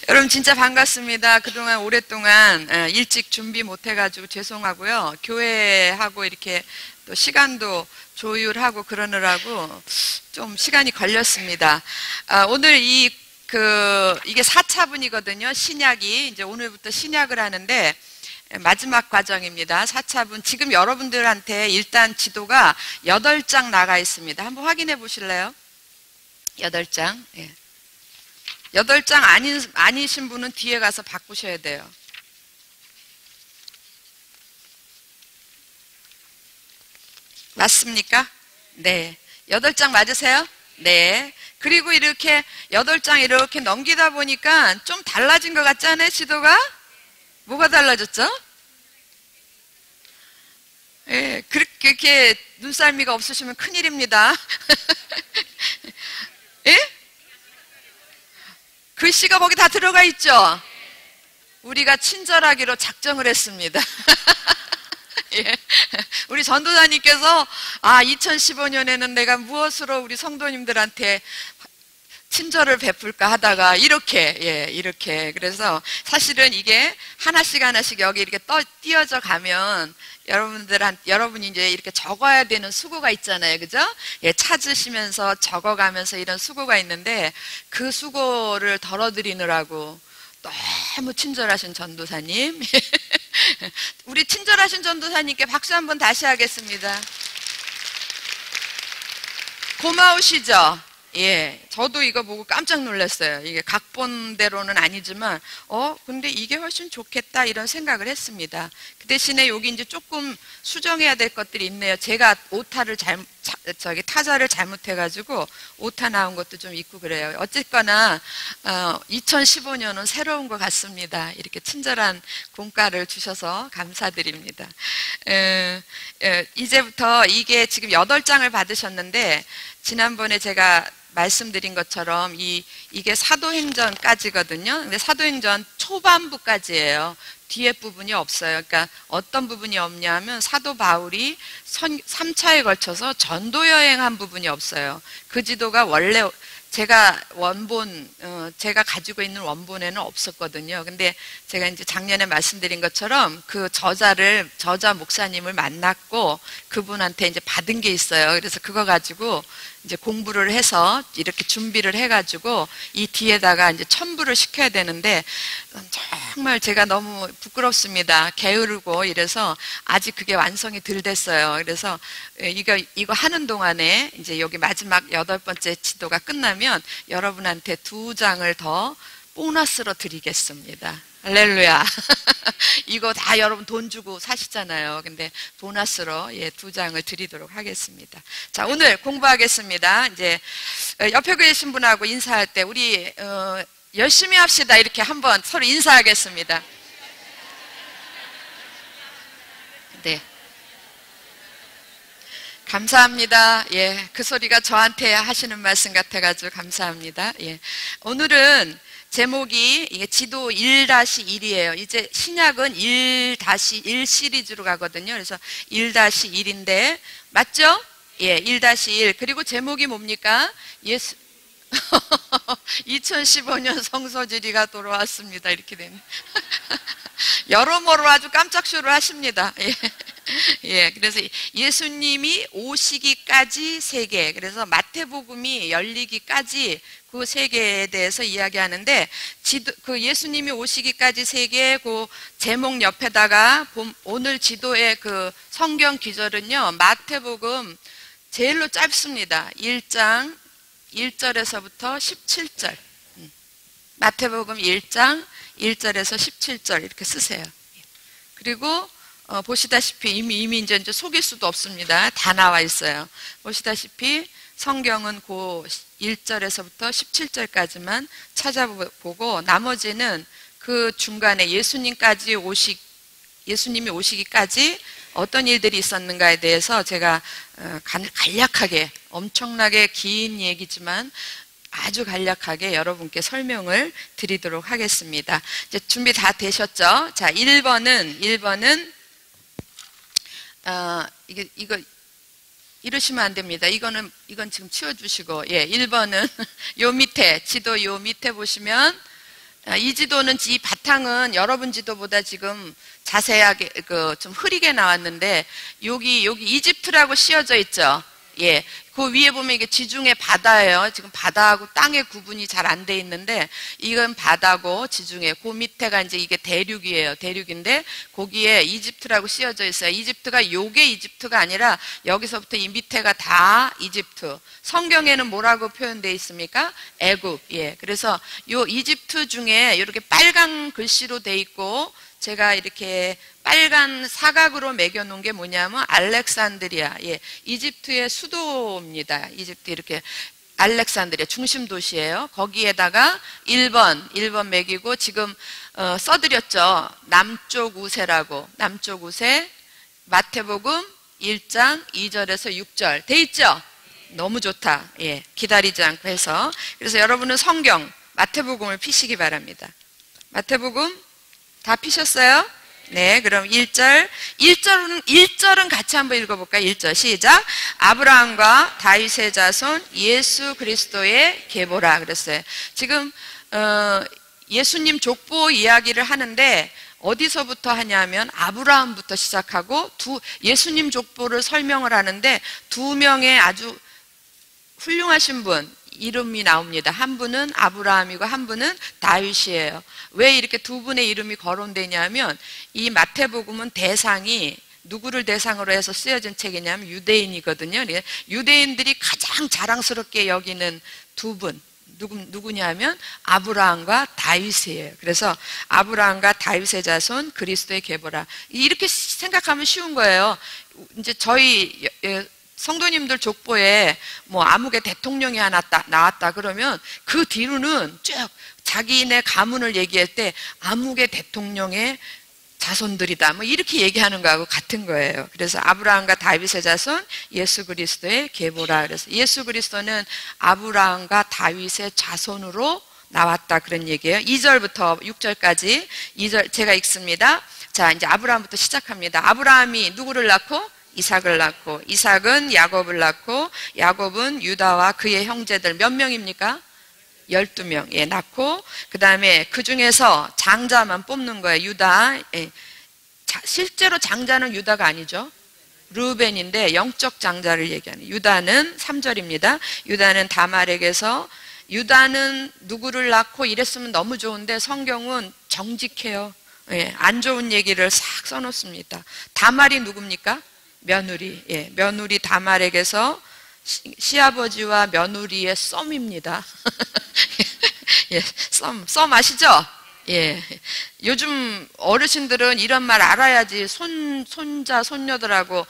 여러분 진짜 반갑습니다. 그동안 오랫동안 일찍 준비 못해가지고 죄송하고요. 교회하고 이렇게 또 시간도 조율하고 그러느라고 좀 시간이 걸렸습니다. 오늘 이게 4차분이거든요. 신약이 이제 오늘부터 신약을 하는데 마지막 과정입니다. 4차분. 지금 여러분들한테 일단 지도가 8장 나가 있습니다. 한번 확인해 보실래요? 8장. 예. 8장 아니신 분은 뒤에 가서 바꾸셔야 돼요. 맞습니까? 네. 8장 맞으세요? 네. 그리고 이렇게 8장 이렇게 넘기다 보니까 좀 달라진 것 같지 않아요? 지도가? 뭐가 달라졌죠? 예, 그렇게 눈썰미가 없으시면 큰일입니다. 예? 글씨가 거기 다 들어가 있죠? 우리가 친절하기로 작정을 했습니다. 예. 우리 전도사님께서 2015년에는 내가 무엇으로 우리 성도님들한테 친절을 베풀까 하다가 이렇게 그래서 사실은 이게 하나씩 여기 이렇게 띄어져 가면 여러분이 이제 이렇게 적어야 되는 수고가 있잖아요. 그죠? 예, 찾으시면서 적어가면서 이런 수고가 있는데 그 수고를 덜어드리느라고 너무 친절하신 전도사님. 우리 친절하신 전도사님께 박수 한번 다시 하겠습니다. 고마우시죠? 예, 저도 이거 보고 깜짝 놀랐어요. 이게 각본대로는 아니지만, 근데 이게 훨씬 좋겠다 이런 생각을 했습니다. 그 대신에 여기 이제 조금 수정해야 될 것들이 있네요. 제가 타자를 잘못해가지고 오타 나온 것도 좀 있고 그래요. 어쨌거나 2015년은 새로운 것 같습니다. 이렇게 친절한 공과를 주셔서 감사드립니다. 이제부터 이게 지금 8장을 받으셨는데 지난번에 제가 말씀드린 것처럼 이게 사도행전까지거든요. 근데 사도행전 초반부까지예요. 뒤에 부분이 없어요. 그러니까 어떤 부분이 없냐면 사도 바울이 3차에 걸쳐서 전도 여행한 부분이 없어요. 그 지도가 원래 제가 가지고 있는 원본에는 없었거든요. 근데 제가 이제 작년에 말씀드린 것처럼 그 저자 목사님을 만났고 그분한테 이제 받은 게 있어요. 그래서 그거 가지고 이제 공부를 해서 이렇게 준비를 해가지고 이 뒤에다가 이제 첨부를 시켜야 되는데 정말 제가 너무 부끄럽습니다. 게으르고 이래서 아직 그게 완성이 덜 됐어요. 그래서 이거 하는 동안에 이제 여기 마지막 8번째 지도가 끝나면 여러분한테 2장을 더 보너스로 드리겠습니다. 할렐루야. 이거 다 여러분 돈 주고 사시잖아요. 근데 보너스로 2장을 드리도록 하겠습니다. 자, 오늘 공부하겠습니다. 이제 옆에 계신 분하고 인사할 때 우리 열심히 합시다. 이렇게 한번 서로 인사하겠습니다. 네. 감사합니다. 예, 그 소리가 저한테 하시는 말씀 같아가지고 감사합니다. 예, 오늘은 제목이 이게 지도 1-1이에요. 이제 신약은 1-1 시리즈로 가거든요. 그래서 1-1인데 맞죠? 예, 1-1. 그리고 제목이 뭡니까? 2015년 성서지리가 돌아왔습니다. 이렇게 되네. 여러모로 아주 깜짝 쇼를 하십니다. 예. 예, 그래서 예수님이 오시기까지 세계, 그래서 마태복음이 열리기까지 그 세계에 대해서 이야기하는데 그 예수님이 오시기까지 세계 그 제목 옆에다가 오늘 지도의 그 성경 기절은요 마태복음 제일로 짧습니다. 1장 1절에서부터 17절. 마태복음 1장 1절에서 17절 이렇게 쓰세요. 그리고 보시다시피 이미 이제 속일 수도 없습니다. 다 나와 있어요. 보시다시피 성경은 그 1절에서부터 17절까지만 찾아보고 나머지는 그 중간에 예수님이 오시기까지 어떤 일들이 있었는가에 대해서 제가 간략하게 엄청나게 긴 얘기지만 아주 간략하게 여러분께 설명을 드리도록 하겠습니다. 이제 준비 다 되셨죠? 자, 1번은 이거 이러시면 안 됩니다. 이건 지금 치워주시고, 예, 1번은 요 밑에, 지도 요 밑에 보시면 이 지도는 이 바탕은 여러분 지도보다 지금 자세하게 좀 흐리게 나왔는데 여기 이집트라고 씌어져 있죠. 예, 그 위에 보면 이게 지중해 바다예요. 지금 바다하고 땅의 구분이 잘 안 돼 있는데 이건 바다고 지중해. 그 밑에가 이제 이게 대륙이에요. 대륙인데 거기에 이집트라고 씌어져 있어요. 이집트가 요게 이집트가 아니라 여기서부터 이 밑에가 다 이집트. 성경에는 뭐라고 표현되어 있습니까? 애굽. 예, 그래서 요 이집트 중에 이렇게 빨간 글씨로 돼 있고 제가 이렇게 빨간 사각으로 매겨놓은 게 뭐냐면 알렉산드리아, 예, 이집트의 수도입니다. 이집트 이렇게 알렉산드리아 중심 도시예요. 거기에다가 1번 매기고 지금 써드렸죠. 남쪽 우세라고. 남쪽 우세 마태복음 1장 2절에서 6절 돼 있죠? 너무 좋다. 예, 기다리지 않고 해서. 그래서 여러분은 성경 마태복음을 피시기 바랍니다. 마태복음 다 피셨어요? 네, 그럼 1절은 같이 한번 읽어볼까요? 1절 시작. 아브라함과 다윗의 자손 예수 그리스도의 계보라 그랬어요. 지금 예수님 족보 이야기를 하는데 어디서부터 하냐면 아브라함부터 시작하고 예수님 족보를 설명을 하는데 두 명의 아주 훌륭하신 분 이름이 나옵니다. 한 분은 아브라함이고 한 분은 다윗이에요. 왜 이렇게 두 분의 이름이 거론되냐면 이 마태복음은 대상이 누구를 대상으로 해서 쓰여진 책이냐면 유대인이거든요. 유대인들이 가장 자랑스럽게 여기는 두 분. 누구냐면 아브라함과 다윗이에요. 그래서 아브라함과 다윗의 자손 그리스도의 계보라. 이렇게 생각하면 쉬운 거예요. 이제 저희 성도님들 족보에 뭐 아무개 대통령이 하나 나왔다 그러면 그 뒤로는 쭉 자기네 가문을 얘기할 때 아무개 대통령의 자손들이다 뭐 이렇게 얘기하는 거하고 같은 거예요. 그래서 아브라함과 다윗의 자손 예수 그리스도의 계보라. 그래서 예수 그리스도는 아브라함과 다윗의 자손으로 나왔다 그런 얘기예요. 2절부터 6절까지 2절 제가 읽습니다. 자, 이제 아브라함부터 시작합니다. 아브라함이 누구를 낳고 이삭을 낳고 이삭은 야곱을 낳고 야곱은 유다와 그의 형제들 몇 명입니까? 12명 예, 낳고 그 다음에 그 중에서 장자만 뽑는 거예요. 유다. 예. 실제로 장자는 유다가 아니죠. 르우벤인데 영적 장자를 얘기하는 유다는 3절입니다. 유다는 다말에게서 유다는 누구를 낳고 이랬으면 너무 좋은데 성경은 정직해요. 예, 안 좋은 얘기를 싹 써놓습니다. 다말이 누굽니까? 며느리, 예, 며느리 다말에게서 시아버지와 며느리의 썸입니다. 예, 썸 아시죠? 예, 요즘 어르신들은 이런 말 알아야지 손자, 손녀들하고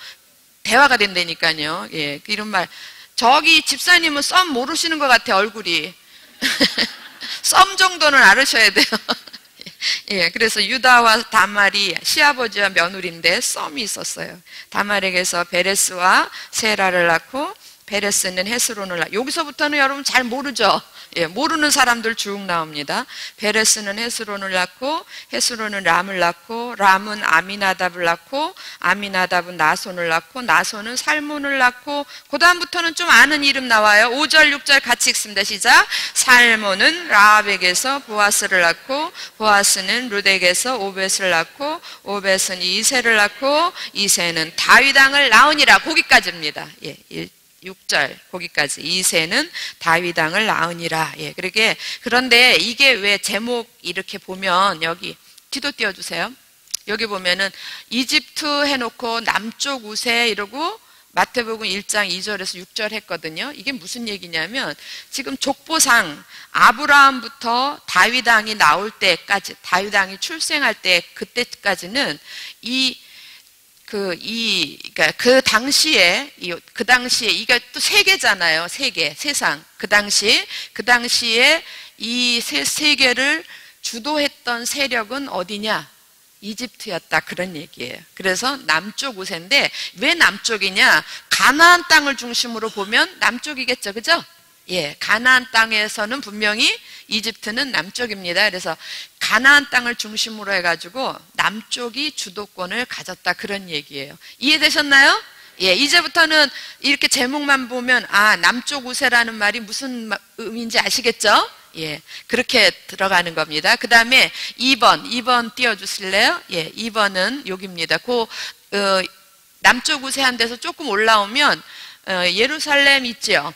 대화가 된다니까요. 예, 이런 말. 저기 집사님은 썸 모르시는 것 같아, 얼굴이. 썸 정도는 알으셔야 돼요. 예, 그래서 유다와 다말이 시아버지와 며느리인데 썸이 있었어요. 다말에게서 베레스와 세라를 낳고 베레스는 헤스론을 낳고 여기서부터는 여러분 잘 모르죠? 예, 모르는 사람들 쭉 나옵니다. 베레스는 헤스론을 낳고 헤스론은 람을 낳고 람은 아미나답을 낳고 아미나답은 나손을 낳고 나손은 살몬을 낳고 그 다음부터는 좀 아는 이름 나와요. 5절 6절 같이 읽습니다. 시작. 살몬은 라합에게서 보아스를 낳고 보아스는 룻에게서 오벳을 낳고 오벳은 이새를 낳고 이새는 다윗 왕을 낳으니라. 거기까지입니다. 예, 6절 거기까지. 이새는 다윗 왕을 낳으니라. 예, 그런데 이게 왜 제목 이렇게 보면 여기 뒤도 띄워주세요. 여기 보면은 이집트 해놓고 남쪽 우세 이러고 마태복음 1장 2절에서 6절 했거든요. 이게 무슨 얘기냐면 지금 족보상 아브라함부터 다윗 왕이 나올 때까지 다윗 왕이 출생할 때 그때까지는 그러니까 그 당시에 이게 또 세계잖아요. 세상. 그 당시에 이 세계를 주도했던 세력은 어디냐? 이집트였다. 그런 얘기예요. 그래서 남쪽 우세인데 왜 남쪽이냐? 가나안 땅을 중심으로 보면 남쪽이겠죠. 그죠? 예, 가나안 땅에서는 분명히 이집트는 남쪽입니다. 그래서 가나안 땅을 중심으로 해가지고 남쪽이 주도권을 가졌다 그런 얘기예요. 이해되셨나요? 예, 이제부터는 이렇게 제목만 보면 남쪽 우세라는 말이 무슨 의미인지 아시겠죠? 예. 그렇게 들어가는 겁니다. 그 다음에 2번 띄워주실래요? 예. 2번은 여기입니다. 남쪽 우세한 데서 조금 올라오면, 예루살렘 있죠?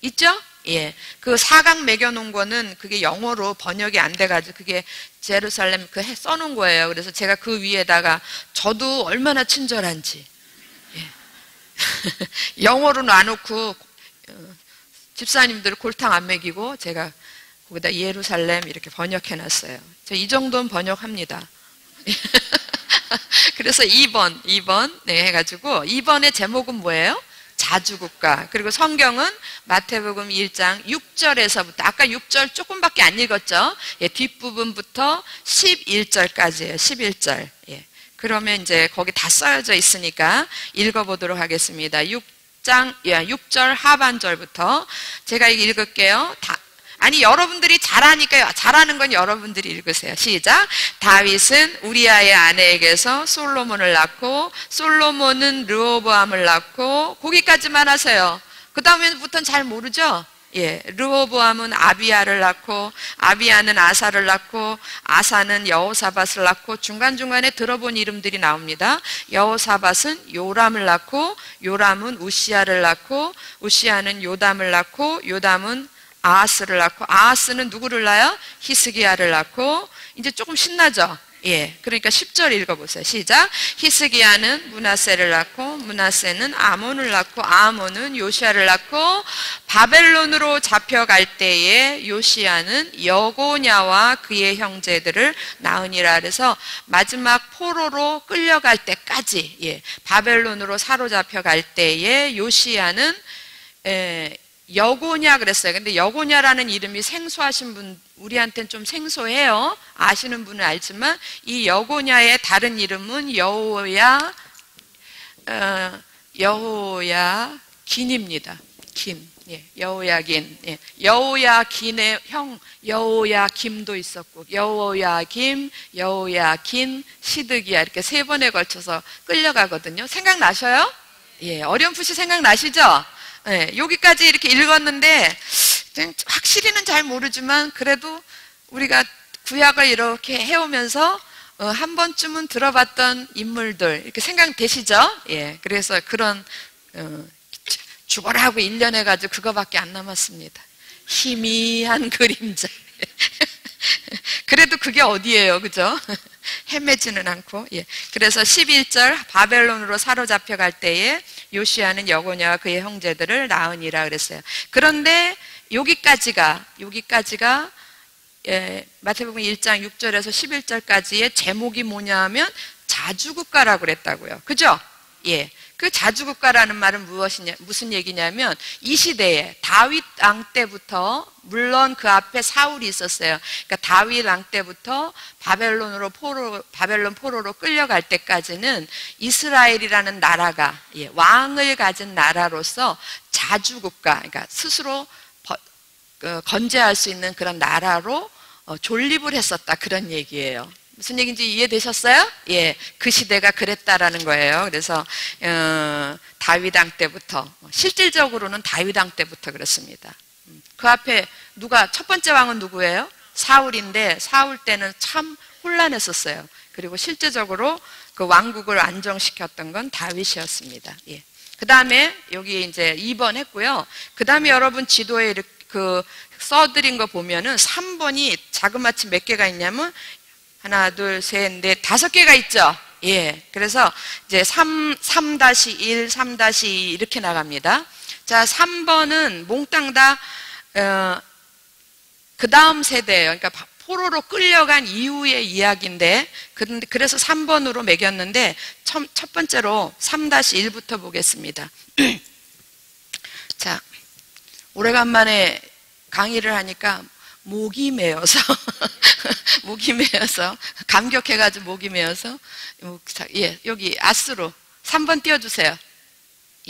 있죠? 예. 그 사각 매겨놓은 거는 그게 영어로 번역이 안 돼가지고 그게 제루살렘 써놓은 거예요. 그래서 제가 그 위에다가 저도 얼마나 친절한지. 예. 영어로 놔놓고, 집사님들 골탕 안 먹이고 제가 거기다 예루살렘 이렇게 번역해놨어요. 저 이 정도는 번역합니다. 그래서 2번 네, 해가지고 2번의 제목은 뭐예요? 자주국가. 그리고 성경은 마태복음 1장 6절에서부터 아까 6절 조금밖에 안 읽었죠? 예, 뒷부분부터 11절까지예요. 11절. 예. 그러면 이제 거기 다 써져 있으니까 읽어보도록 하겠습니다. 6절 하반절부터 제가 읽을게요. 아니 여러분들이 잘하니까요. 잘하는 건 여러분들이 읽으세요. 시작. 다윗은 우리아의 아내에게서 솔로몬을 낳고 솔로몬은 르호보암을 낳고 거기까지만 하세요. 그 다음에부터는 잘 모르죠. 예, 르호보암은 아비야를 낳고 아비야는 아사를 낳고 아사는 여호사밧을 낳고 중간중간에 들어본 이름들이 나옵니다. 여호사밧은 요람을 낳고 요람은 우시야를 낳고 우시야는 요담을 낳고 요담은 아하스를 낳고 아하스는 누구를 낳아요? 히스기야를 낳고 이제 조금 신나죠? 예, 그러니까 10절 읽어보세요. 시작. 히스기야는 므낫세를 낳고 므낫세는 아몬을 낳고 아몬은 요시야를 낳고 바벨론으로 잡혀갈 때에 요시야는 여고냐와 그의 형제들을 낳으니라. 그래서 마지막 포로로 끌려갈 때까지, 예, 바벨론으로 사로잡혀갈 때에 요시야는 여고냐 그랬어요. 근데 여고냐라는 이름이 생소하신 분, 우리한테는 좀 생소해요. 아시는 분은 알지만 이 여고냐의 다른 이름은 여호야긴입니다. 긴. 예, 여호야긴. 예, 여호야긴의 형 여호야김도 있었고 여호야김, 여호야긴, 시드기야 이렇게 세 번에 걸쳐서 끌려가거든요. 생각나셔요? 예, 어렴풋이 생각나시죠? 네, 여기까지 이렇게 읽었는데 확실히는 잘 모르지만 그래도 우리가 구약을 이렇게 해오면서 한 번쯤은 들어봤던 인물들 이렇게 생각되시죠? 예, 그래서 그런 죽어라 하고 1년 해가지고 그거밖에 안 남았습니다. 희미한 그림자. 그래도 그게 어디예요, 그죠? 헤매지는 않고. 예. 그래서 11절 바벨론으로 사로잡혀 갈 때에 요시야는 여고냐와 그의 형제들을 낳으니라 그랬어요. 그런데 여기까지가 예, 마태복음 1장 6절에서 11절까지의 제목이 뭐냐 하면 자주국가라고 그랬다고요. 그죠? 예. 그 자주국가라는 말은 무슨 얘기냐면 이 시대에 다윗 왕 때부터 물론 그 앞에 사울이 있었어요. 그러니까 다윗 왕 때부터 바벨론 포로로 끌려갈 때까지는 이스라엘이라는 나라가 왕을 가진 나라로서 자주국가, 그러니까 스스로 건재할 수 있는 그런 나라로 존립을 했었다 그런 얘기예요. 무슨 얘기인지 이해되셨어요? 예, 그 시대가 그랬다라는 거예요. 그래서 다윗 왕 때부터 실질적으로는 다윗 왕 때부터 그렇습니다. 그 앞에 첫 번째 왕은 누구예요? 사울인데 사울 때는 참 혼란했었어요. 그리고 실제적으로 그 왕국을 안정시켰던 건 다윗이었습니다. 예. 그 다음에 여기 이제 2번 했고요. 그 다음에 여러분 지도에 써드린 거 보면은 3번이 자그마치 몇 개가 있냐면 하나, 둘, 셋, 넷, 5개가 있죠? 예. 그래서 이제 3-1, 3-2 이렇게 나갑니다. 자, 3번은 몽땅 다, 그 다음 세대예요. 그러니까 포로로 끌려간 이후의 이야기인데, 그래서 3번으로 매겼는데, 첫 번째로 3-1부터 보겠습니다. 자, 오래간만에 강의를 하니까 목이 메어서 감격해가지고 목이 메어서 예, 여기 아스로 3번 띄워주세요.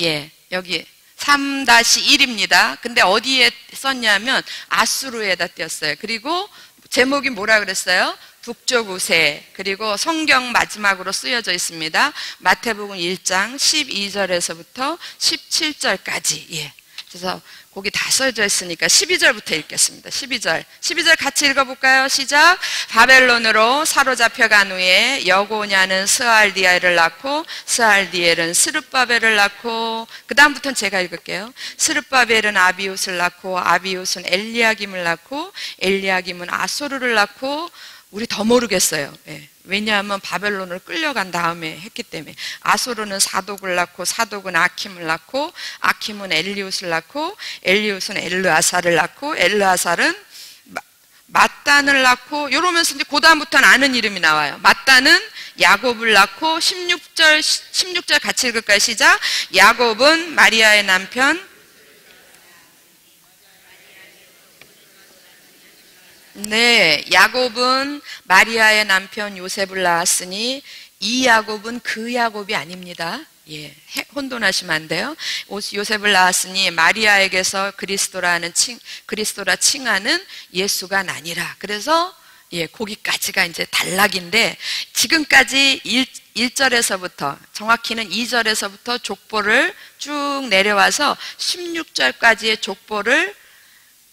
예, 여기 3-1입니다. 근데 어디에 썼냐면 아수르에다 띄었어요. 그리고 제목이 뭐라 그랬어요? 북쪽 우세. 그리고 성경 마지막으로 쓰여져 있습니다. 마태복음 1장 12절에서부터 17절까지. 예. 그래서 거기 다 써져 있으니까 12절부터 읽겠습니다. 12절 같이 읽어볼까요? 시작. 바벨론으로 사로잡혀간 후에 여고냐는 스알디엘을 낳고 스알디엘은 스룹바벨을 낳고, 그 다음부터는 제가 읽을게요. 스룹바벨은 아비웃을 낳고 아비웃은 엘리야김을 낳고 엘리야김은 아소르를 낳고, 우리 더 모르겠어요. 예. 왜냐하면 바벨론을 끌려간 다음에 했기 때문에. 아소르는 사독을 낳고 사독은 아킴을 낳고 아킴은 엘리웃을 낳고 엘리웃은 엘르아살을 낳고 엘르아살은 mat단을 낳고, 이러면서 이제 그 다음부터는 아는 이름이 나와요. mat단은 야곱을 낳고, 16절 같이 읽을까요? 시작. 야곱은 마리아의 남편 야곱은 마리아의 남편 요셉을 낳았으니 이 야곱은 그 야곱이 아닙니다. 혼돈하시면 안 돼요. 요셉을 낳았으니 마리아에게서 그리스도라 칭하는 예수가 나니라. 그래서 거기까지가 이제 단락인데, 지금까지 1절에서부터 정확히는 2절에서부터 족보를 쭉 내려와서 16절까지의 족보를,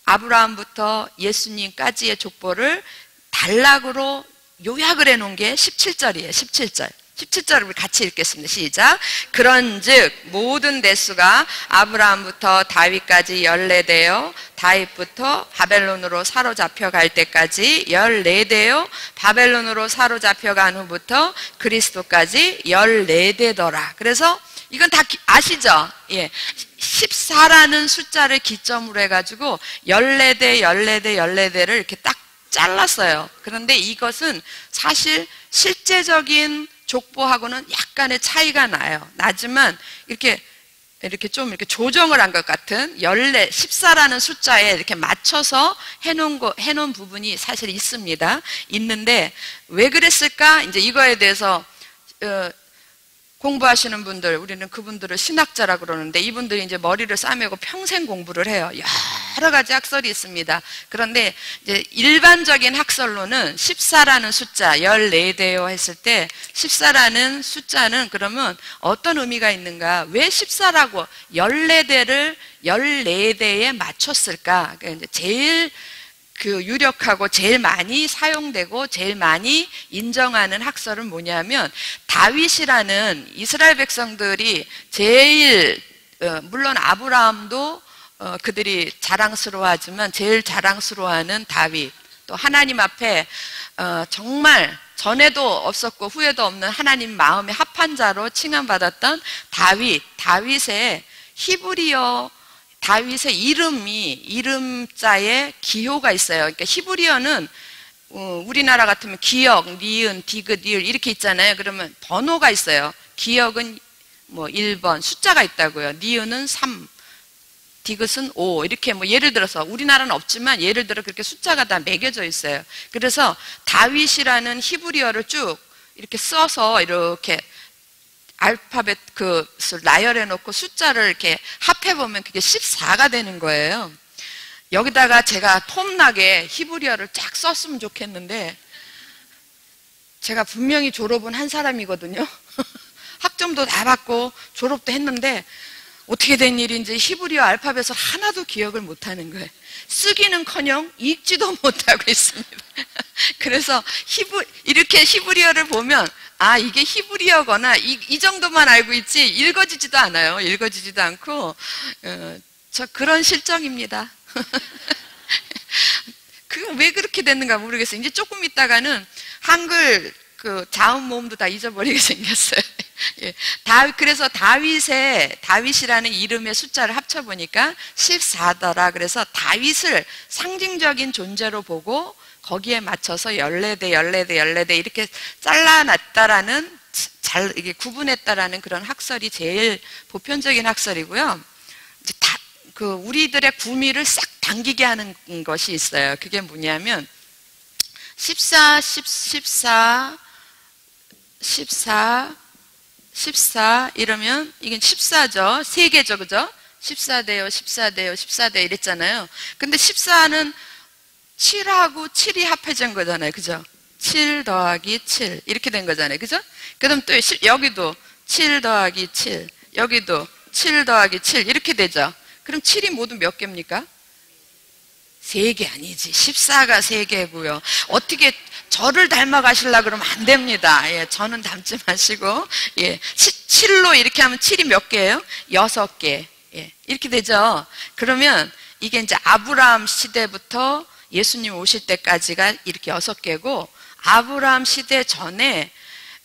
아브라함부터 예수님까지의 족보를 단락으로 요약을 해놓은 게 17절이에요. 17절을 우리 같이 읽겠습니다. 시작. 그런즉 모든 대수가 아브라함부터 다윗까지 14대요 다윗부터 바벨론으로 사로잡혀 갈 때까지 14대요 바벨론으로 사로잡혀 간 후부터 그리스도까지 14대더라. 그래서 이건 다 아시죠? 14라는 숫자를 기점으로 해가지고 14대를 이렇게 딱 잘랐어요. 그런데 이것은 사실 실제적인 족보하고는 약간의 차이가 나요. 나지만 이렇게 좀 이렇게 조정을 한 것 같은 14라는 숫자에 이렇게 맞춰서 해놓은 부분이 사실 있는데 왜 그랬을까? 이제 이거에 대해서 공부하시는 분들, 우리는 그분들을 신학자라 그러는데, 이분들이 이제 머리를 싸매고 평생 공부를 해요. 여러 가지 학설이 있습니다. 그런데 이제 일반적인 학설로는 14라는 숫자, 14대요 했을 때 14라는 숫자는 그러면 어떤 의미가 있는가? 왜 14라고 14대를 14대에 맞췄을까? 그러니까 이제 제일 유력하고 제일 많이 사용되고 제일 많이 인정하는 학설은 뭐냐면, 다윗이라는 이스라엘 백성들이 제일 물론 아브라함도 그들이 자랑스러워하지만 제일 자랑스러워하는 다윗, 또 하나님 앞에 정말 전에도 없었고 후에도 없는 하나님 마음에 합한 자로 칭함받았던 다윗의 다윗의 이름자에 기호가 있어요. 그러니까 히브리어는 우리나라 같으면 기역, 니은, 디귿, 이을 이렇게 있잖아요. 그러면 번호가 있어요. 기역은 1번 숫자가 있다고요. 니은은 3, 디귿은 5 이렇게 예를 들어서, 우리나라는 없지만 예를 들어 그렇게 숫자가 다 매겨져 있어요. 그래서 다윗이라는 히브리어를 쭉 이렇게 써서 이렇게 알파벳 나열해 놓고 숫자를 이렇게 합해 보면 그게 14가 되는 거예요. 여기다가 제가 폼나게 히브리어를 쫙 썼으면 좋겠는데, 제가 분명히 졸업은 한 사람이거든요. 학점도 다 받고 졸업도 했는데 어떻게 된 일인지 히브리어 알파벳을 하나도 기억을 못하는 거예요. 쓰기는커녕 읽지도 못하고 있습니다. 그래서 이렇게 히브리어를 보면 이게 히브리어거나 이 정도만 알고 있지 읽어지지도 않아요. 읽어지지도 않고 저 그런 실정입니다. 왜 그렇게 됐는가 모르겠어요. 이제 조금 있다가는 한글 자음 모음도 다 잊어버리게 생겼어요. 그래서 다윗이라는 이름의 숫자를 합쳐보니까 14더라. 그래서 다윗을 상징적인 존재로 보고 거기에 맞춰서 14대 이렇게 잘라놨다라는, 이게 구분했다라는 그런 학설이 제일 보편적인 학설이고요. 우리들의 구미를 싹 당기게 하는 것이 있어요. 그게 뭐냐면 14 이러면 이건 14죠. 세 개죠. 그죠? 14대요 이랬잖아요. 근데 14는 7하고 7이 합해진 거잖아요. 그죠? 7 더하기 7 이렇게 된 거잖아요. 그죠? 그럼 또 여기도 7 더하기 7, 여기도 7 더하기 7 이렇게 되죠. 그럼 7이 모두 몇 개입니까? 3개 아니지. 14가 3개고요. 어떻게 저를 닮아가시려고 그러면 안 됩니다. 예, 저는 닮지 마시고, 예, 7로 이렇게 하면 7이 몇 개예요? 6개. 예, 이렇게 되죠. 그러면 이게 이제 아브라함 시대부터 예수님 오실 때까지가 이렇게 6개고, 아브라함 시대 전에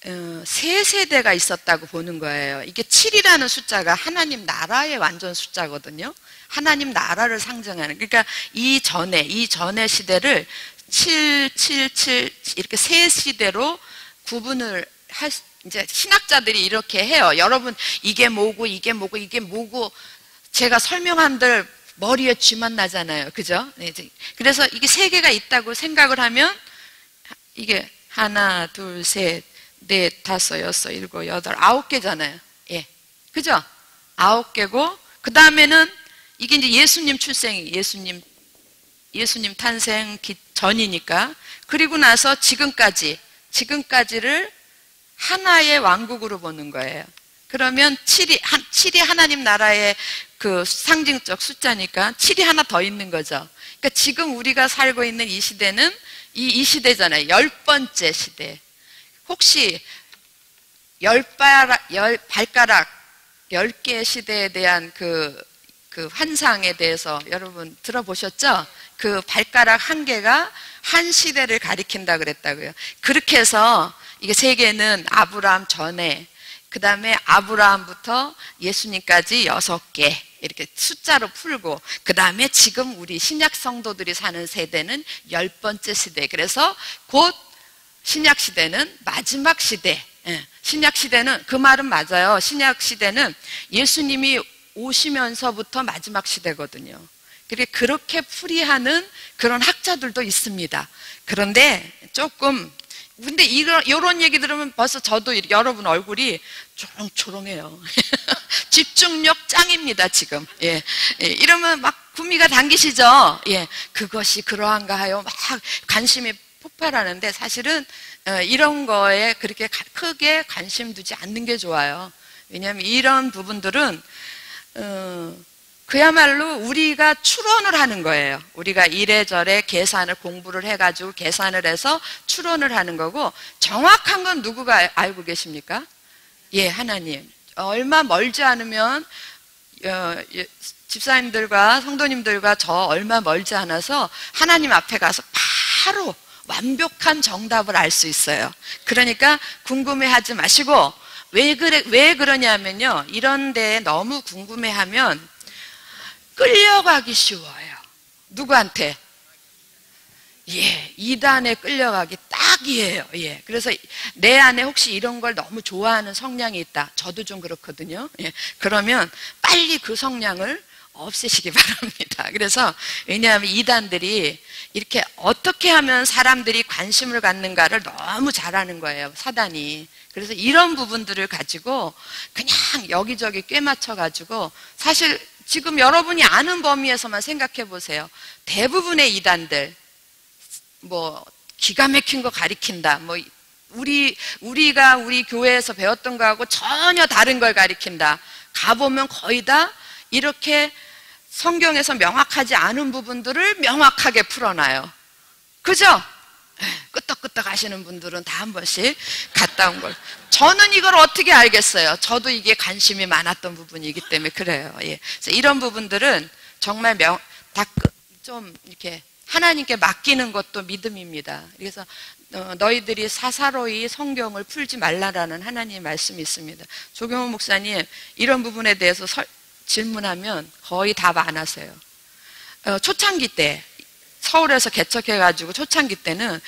3세대가 있었다고 보는 거예요. 이게 7이라는 숫자가 하나님 나라의 완전 숫자거든요. 하나님 나라를 상징하는. 그러니까 이 전의 시대를 7, 7, 7 이렇게 3시대로 구분을 이제 신학자들이 이렇게 해요. 여러분 이게 뭐고 이게 뭐고 이게 뭐고 제가 설명한들 머리에 쥐만 나잖아요. 그죠? 네, 그래서 이게 3개가 있다고 생각을 하면 이게 하나, 둘, 셋, 넷, 다섯, 여섯, 일곱, 여덟, 9개잖아요. 예. 그죠? 9개고, 그 다음에는 이게 이제 예수님 출생이, 예수님 탄생 전이니까. 그리고 나서 지금까지를 하나의 왕국으로 보는 거예요. 그러면 7이 하나님 나라의 그 상징적 숫자니까 7이 하나 더 있는 거죠. 그러니까 지금 우리가 살고 있는 이 시대는 이 시대잖아요. 10번째 시대. 혹시 발가락 10개 시대에 대한 그 환상에 대해서 여러분 들어보셨죠? 그 발가락 한 개가 한 시대를 가리킨다 그랬다고요. 그렇게 해서 이게 3개는 아브라함 전에, 그 다음에 아브라함부터 예수님까지 6개 이렇게 숫자로 풀고, 그 다음에 지금 우리 신약 성도들이 사는 세대는 10번째 시대. 그래서 곧 신약 시대는 마지막 시대. 신약 시대는, 그 말은 맞아요. 신약 시대는 예수님이 오시면서부터 마지막 시대거든요. 그렇게 풀이하는 그런 학자들도 있습니다. 그런데 근데 이런 얘기 들으면 벌써 저도 여러분 얼굴이 초롱초롱해요. 집중력 짱입니다, 지금. 예. 이러면 막 구미가 당기시죠? 예. 그것이 그러한가 하여 막 관심이 폭발하는데 사실은 이런 거에 그렇게 크게 관심 두지 않는 게 좋아요. 왜냐하면 이런 부분들은 그야말로 우리가 추론을 하는 거예요. 우리가 이래저래 공부를 해가지고 계산을 해서 추론을 하는 거고, 정확한 건 누구가 알고 계십니까? 예, 하나님. 얼마 멀지 않으면 집사님들과 성도님들과 저 얼마 멀지 않아서 하나님 앞에 가서 바로 완벽한 정답을 알 수 있어요. 그러니까 궁금해하지 마시고, 왜 그러냐면요, 이런 데에 너무 궁금해하면 끌려가기 쉬워요. 누구한테? 예, 이단에 끌려가기 딱이에요. 예, 그래서 내 안에 혹시 이런 걸 너무 좋아하는 성향이 있다. 저도 좀 그렇거든요. 예, 그러면 빨리 그 성향을 없애시기 바랍니다. 그래서 왜냐하면 이단들이 이렇게 어떻게 하면 사람들이 관심을 갖는가를 너무 잘하는 거예요, 사단이. 그래서 이런 부분들을 가지고 그냥 여기저기 꿰맞춰 가지고, 사실 지금 여러분이 아는 범위에서만 생각해 보세요. 대부분의 이단들 뭐 기가 막힌 거 가리킨다, 뭐 우리가 우리 교회에서 배웠던 거하고 전혀 다른 걸 가리킨다. 가보면 거의 다 이렇게 성경에서 명확하지 않은 부분들을 명확하게 풀어놔요. 그죠? 끄떡끄떡 하시는 분들은 다 한 번씩 갔다 온 걸. 저는 이걸 어떻게 알겠어요? 저도 이게 관심이 많았던 부분이기 때문에 그래요. 예. 그래서 이런 부분들은 정말 좀 이렇게 하나님께 맡기는 것도 믿음입니다. 그래서 너희들이 사사로이 성경을 풀지 말라라는 하나님의 말씀이 있습니다. 조경호 목사님, 이런 부분에 대해서 질문하면 거의 답 안 하세요. 초창기 때 서울에서 개척해가지고 초창기 때는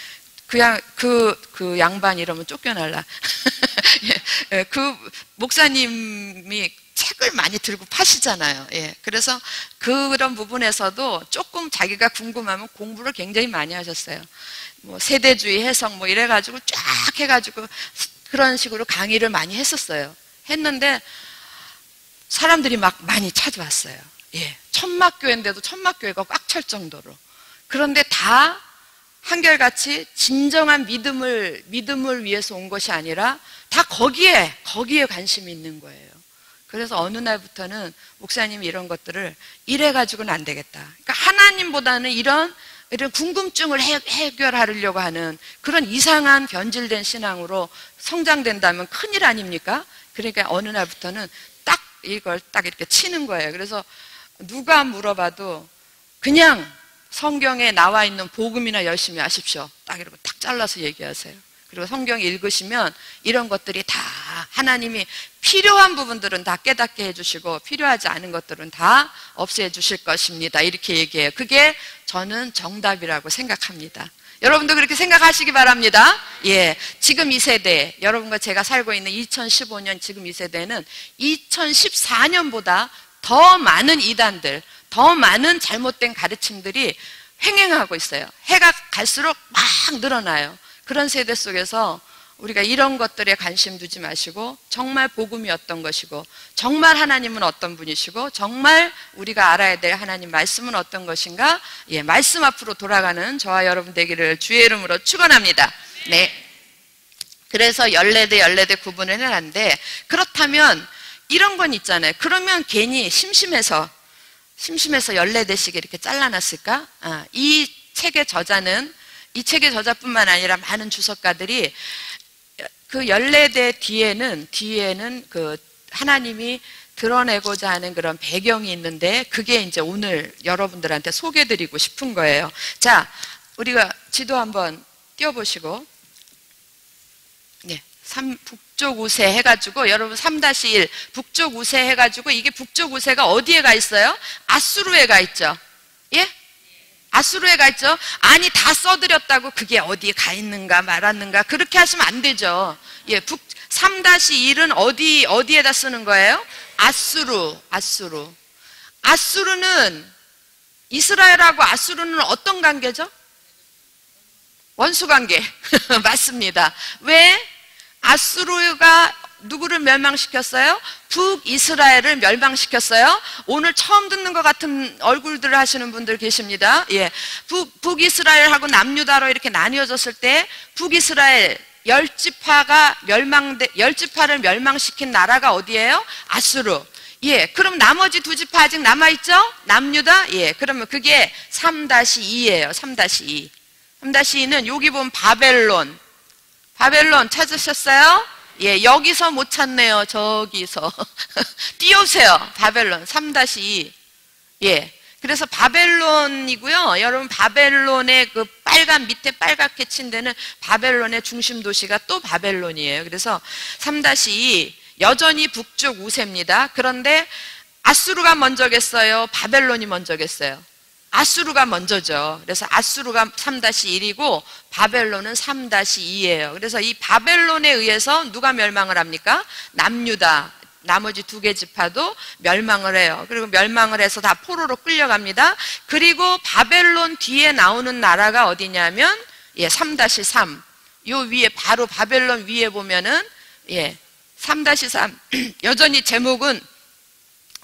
그냥 그 양반 이러면 쫓겨날라. 예, 그 목사님이 책을 많이 들고 파시잖아요. 예, 그래서 그런 부분에서도 조금 자기가 궁금하면 공부를 굉장히 많이 하셨어요. 뭐 세대주의 해석 뭐 이래가지고 쫙 해가지고 그런 식으로 강의를 많이 했었어요. 했는데 사람들이 막 많이 찾아왔어요. 예, 천막교회인데도 천막교회가 꽉 찰 정도로. 그런데 다 한결같이 진정한 믿음을 위해서 온 것이 아니라 다 거기에 관심이 있는 거예요. 그래서 어느 날부터는 목사님이 이런 것들을 이래가지고는 안 되겠다. 그러니까 하나님보다는 이런 궁금증을 해결하려고 하는 그런 이상한 변질된 신앙으로 성장된다면 큰일 아닙니까? 그러니까 어느 날부터는 딱 이걸 딱 이렇게 치는 거예요. 그래서 누가 물어봐도 그냥 성경에 나와 있는 복음이나 열심히 하십시오. 딱 이러고 딱 잘라서 얘기하세요. 그리고 성경 읽으시면 이런 것들이 다 하나님이 필요한 부분들은 다 깨닫게 해주시고 필요하지 않은 것들은 다 없애 주실 것입니다. 이렇게 얘기해요. 그게 저는 정답이라고 생각합니다. 여러분도 그렇게 생각하시기 바랍니다. 예, 지금 이 세대, 여러분과 제가 살고 있는 2015년 지금 이 세대는 2014년보다 더 많은 이단들, 더 많은 잘못된 가르침들이 횡행하고 있어요. 해가 갈수록 막 늘어나요. 그런 세대 속에서 우리가 이런 것들에 관심 두지 마시고 정말 복음이 어떤 것이고 정말 하나님은 어떤 분이시고 정말 우리가 알아야 될 하나님 말씀은 어떤 것인가, 예, 말씀 앞으로 돌아가는 저와 여러분 되기를 주의 이름으로 축원합니다. 네. 그래서 열네대 구분을 해놨는데, 그렇다면 이런 건 있잖아요. 그러면 괜히 심심해서 14대씩 이렇게 잘라놨을까? 이 책의 저자는 이 책의 저자뿐만 아니라 많은 주석가들이 그 14대 뒤에는 그 하나님이 드러내고자 하는 그런 배경이 있는데, 그게 이제 오늘 여러분들한테 소개드리고 싶은 거예요. 자, 우리가 지도 한번 띄워보시고, 네, 북쪽 우세 해가지고, 여러분 3-1 북쪽 우세 해가지고, 이게 북쪽 우세가 어디에 가 있어요? 아수르에 가 있죠. 예? 아수르에 가 있죠. 아니 다 써드렸다고 그게 어디에 가 있는가 말았는가 그렇게 하시면 안 되죠. 예, 3-1은 어디에다 쓰는 거예요? 아수르는 이스라엘하고 아수르는 어떤 관계죠? 원수 관계. 맞습니다. 왜? 아수르가 누구를 멸망시켰어요? 북이스라엘을 멸망시켰어요. 오늘 처음 듣는 것 같은 얼굴들을 하시는 분들 계십니다. 예, 북이스라엘하고 남유다로 이렇게 나뉘어졌을 때 북이스라엘 10지파를 멸망시킨 나라가 어디예요? 아수르. 예, 그럼 나머지 2지파 아직 남아있죠? 남유다? 예, 그러면 그게 3-2예요. 3-2. 3-2는 여기 보면 바벨론 찾으셨어요? 예, 여기서 못 찾네요. 저기서. 띄우세요. 바벨론. 3-2. 예. 그래서 바벨론이고요. 여러분, 바벨론의 그 밑에 빨갛게 친 데는 바벨론의 중심 도시가 또 바벨론이에요. 그래서 3-2. 여전히 북쪽 우세입니다. 그런데 아수르가 먼저겠어요? 바벨론이 먼저겠어요? 아수르가 먼저죠. 그래서 아수르가 3-1이고 바벨론은 3-2예요. 그래서 이 바벨론에 의해서 누가 멸망을 합니까? 남유다, 나머지 2개 지파도 멸망을 해요. 그리고 멸망을 해서 다 포로로 끌려갑니다. 그리고 바벨론 뒤에 나오는 나라가 어디냐면 3-3. 요 위에 바로 바벨론 위에 보면은 3-3. 여전히 제목은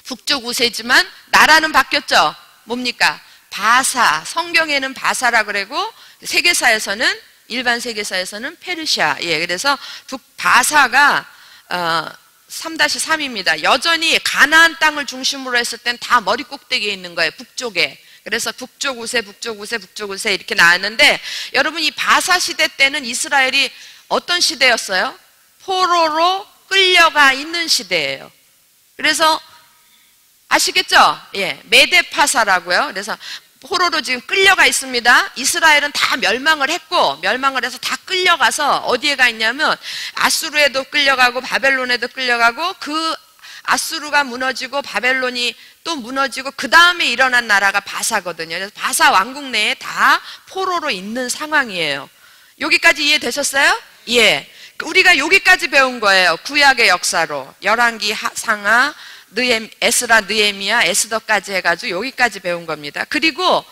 북쪽 우세지만 나라는 바뀌었죠. 뭡니까? 바사. 성경에는 바사라 그러고 세계사에서는 일반 세계사에서는 페르시아. 예, 그래서 바사가 3-3입니다. 여전히 가나안 땅을 중심으로 했을 땐 다 머리 꼭대기에 있는 거예요. 북쪽에. 그래서 북쪽 우세 이렇게 나왔는데, 여러분 이 바사 시대 때는 이스라엘이 어떤 시대였어요? 포로로 끌려가 있는 시대예요. 그래서 아시겠죠? 예, 메데파사라고요. 그래서 포로로 지금 끌려가 있습니다. 이스라엘은 다 멸망을 해서 다 끌려가서 어디에 가 있냐면 아수르에도 끌려가고 바벨론에도 끌려가고, 그 아수르가 무너지고 바벨론이 또 무너지고 그 다음에 일어난 나라가 바사거든요. 그래서 바사 왕국 내에 다 포로로 있는 상황이에요. 여기까지 이해되셨어요? 예. 우리가 여기까지 배운 거예요. 구약의 역사로. 열왕기, 상하, 에스라, 느헤미야, 에스더까지 해가지고 여기까지 배운 겁니다. 그리고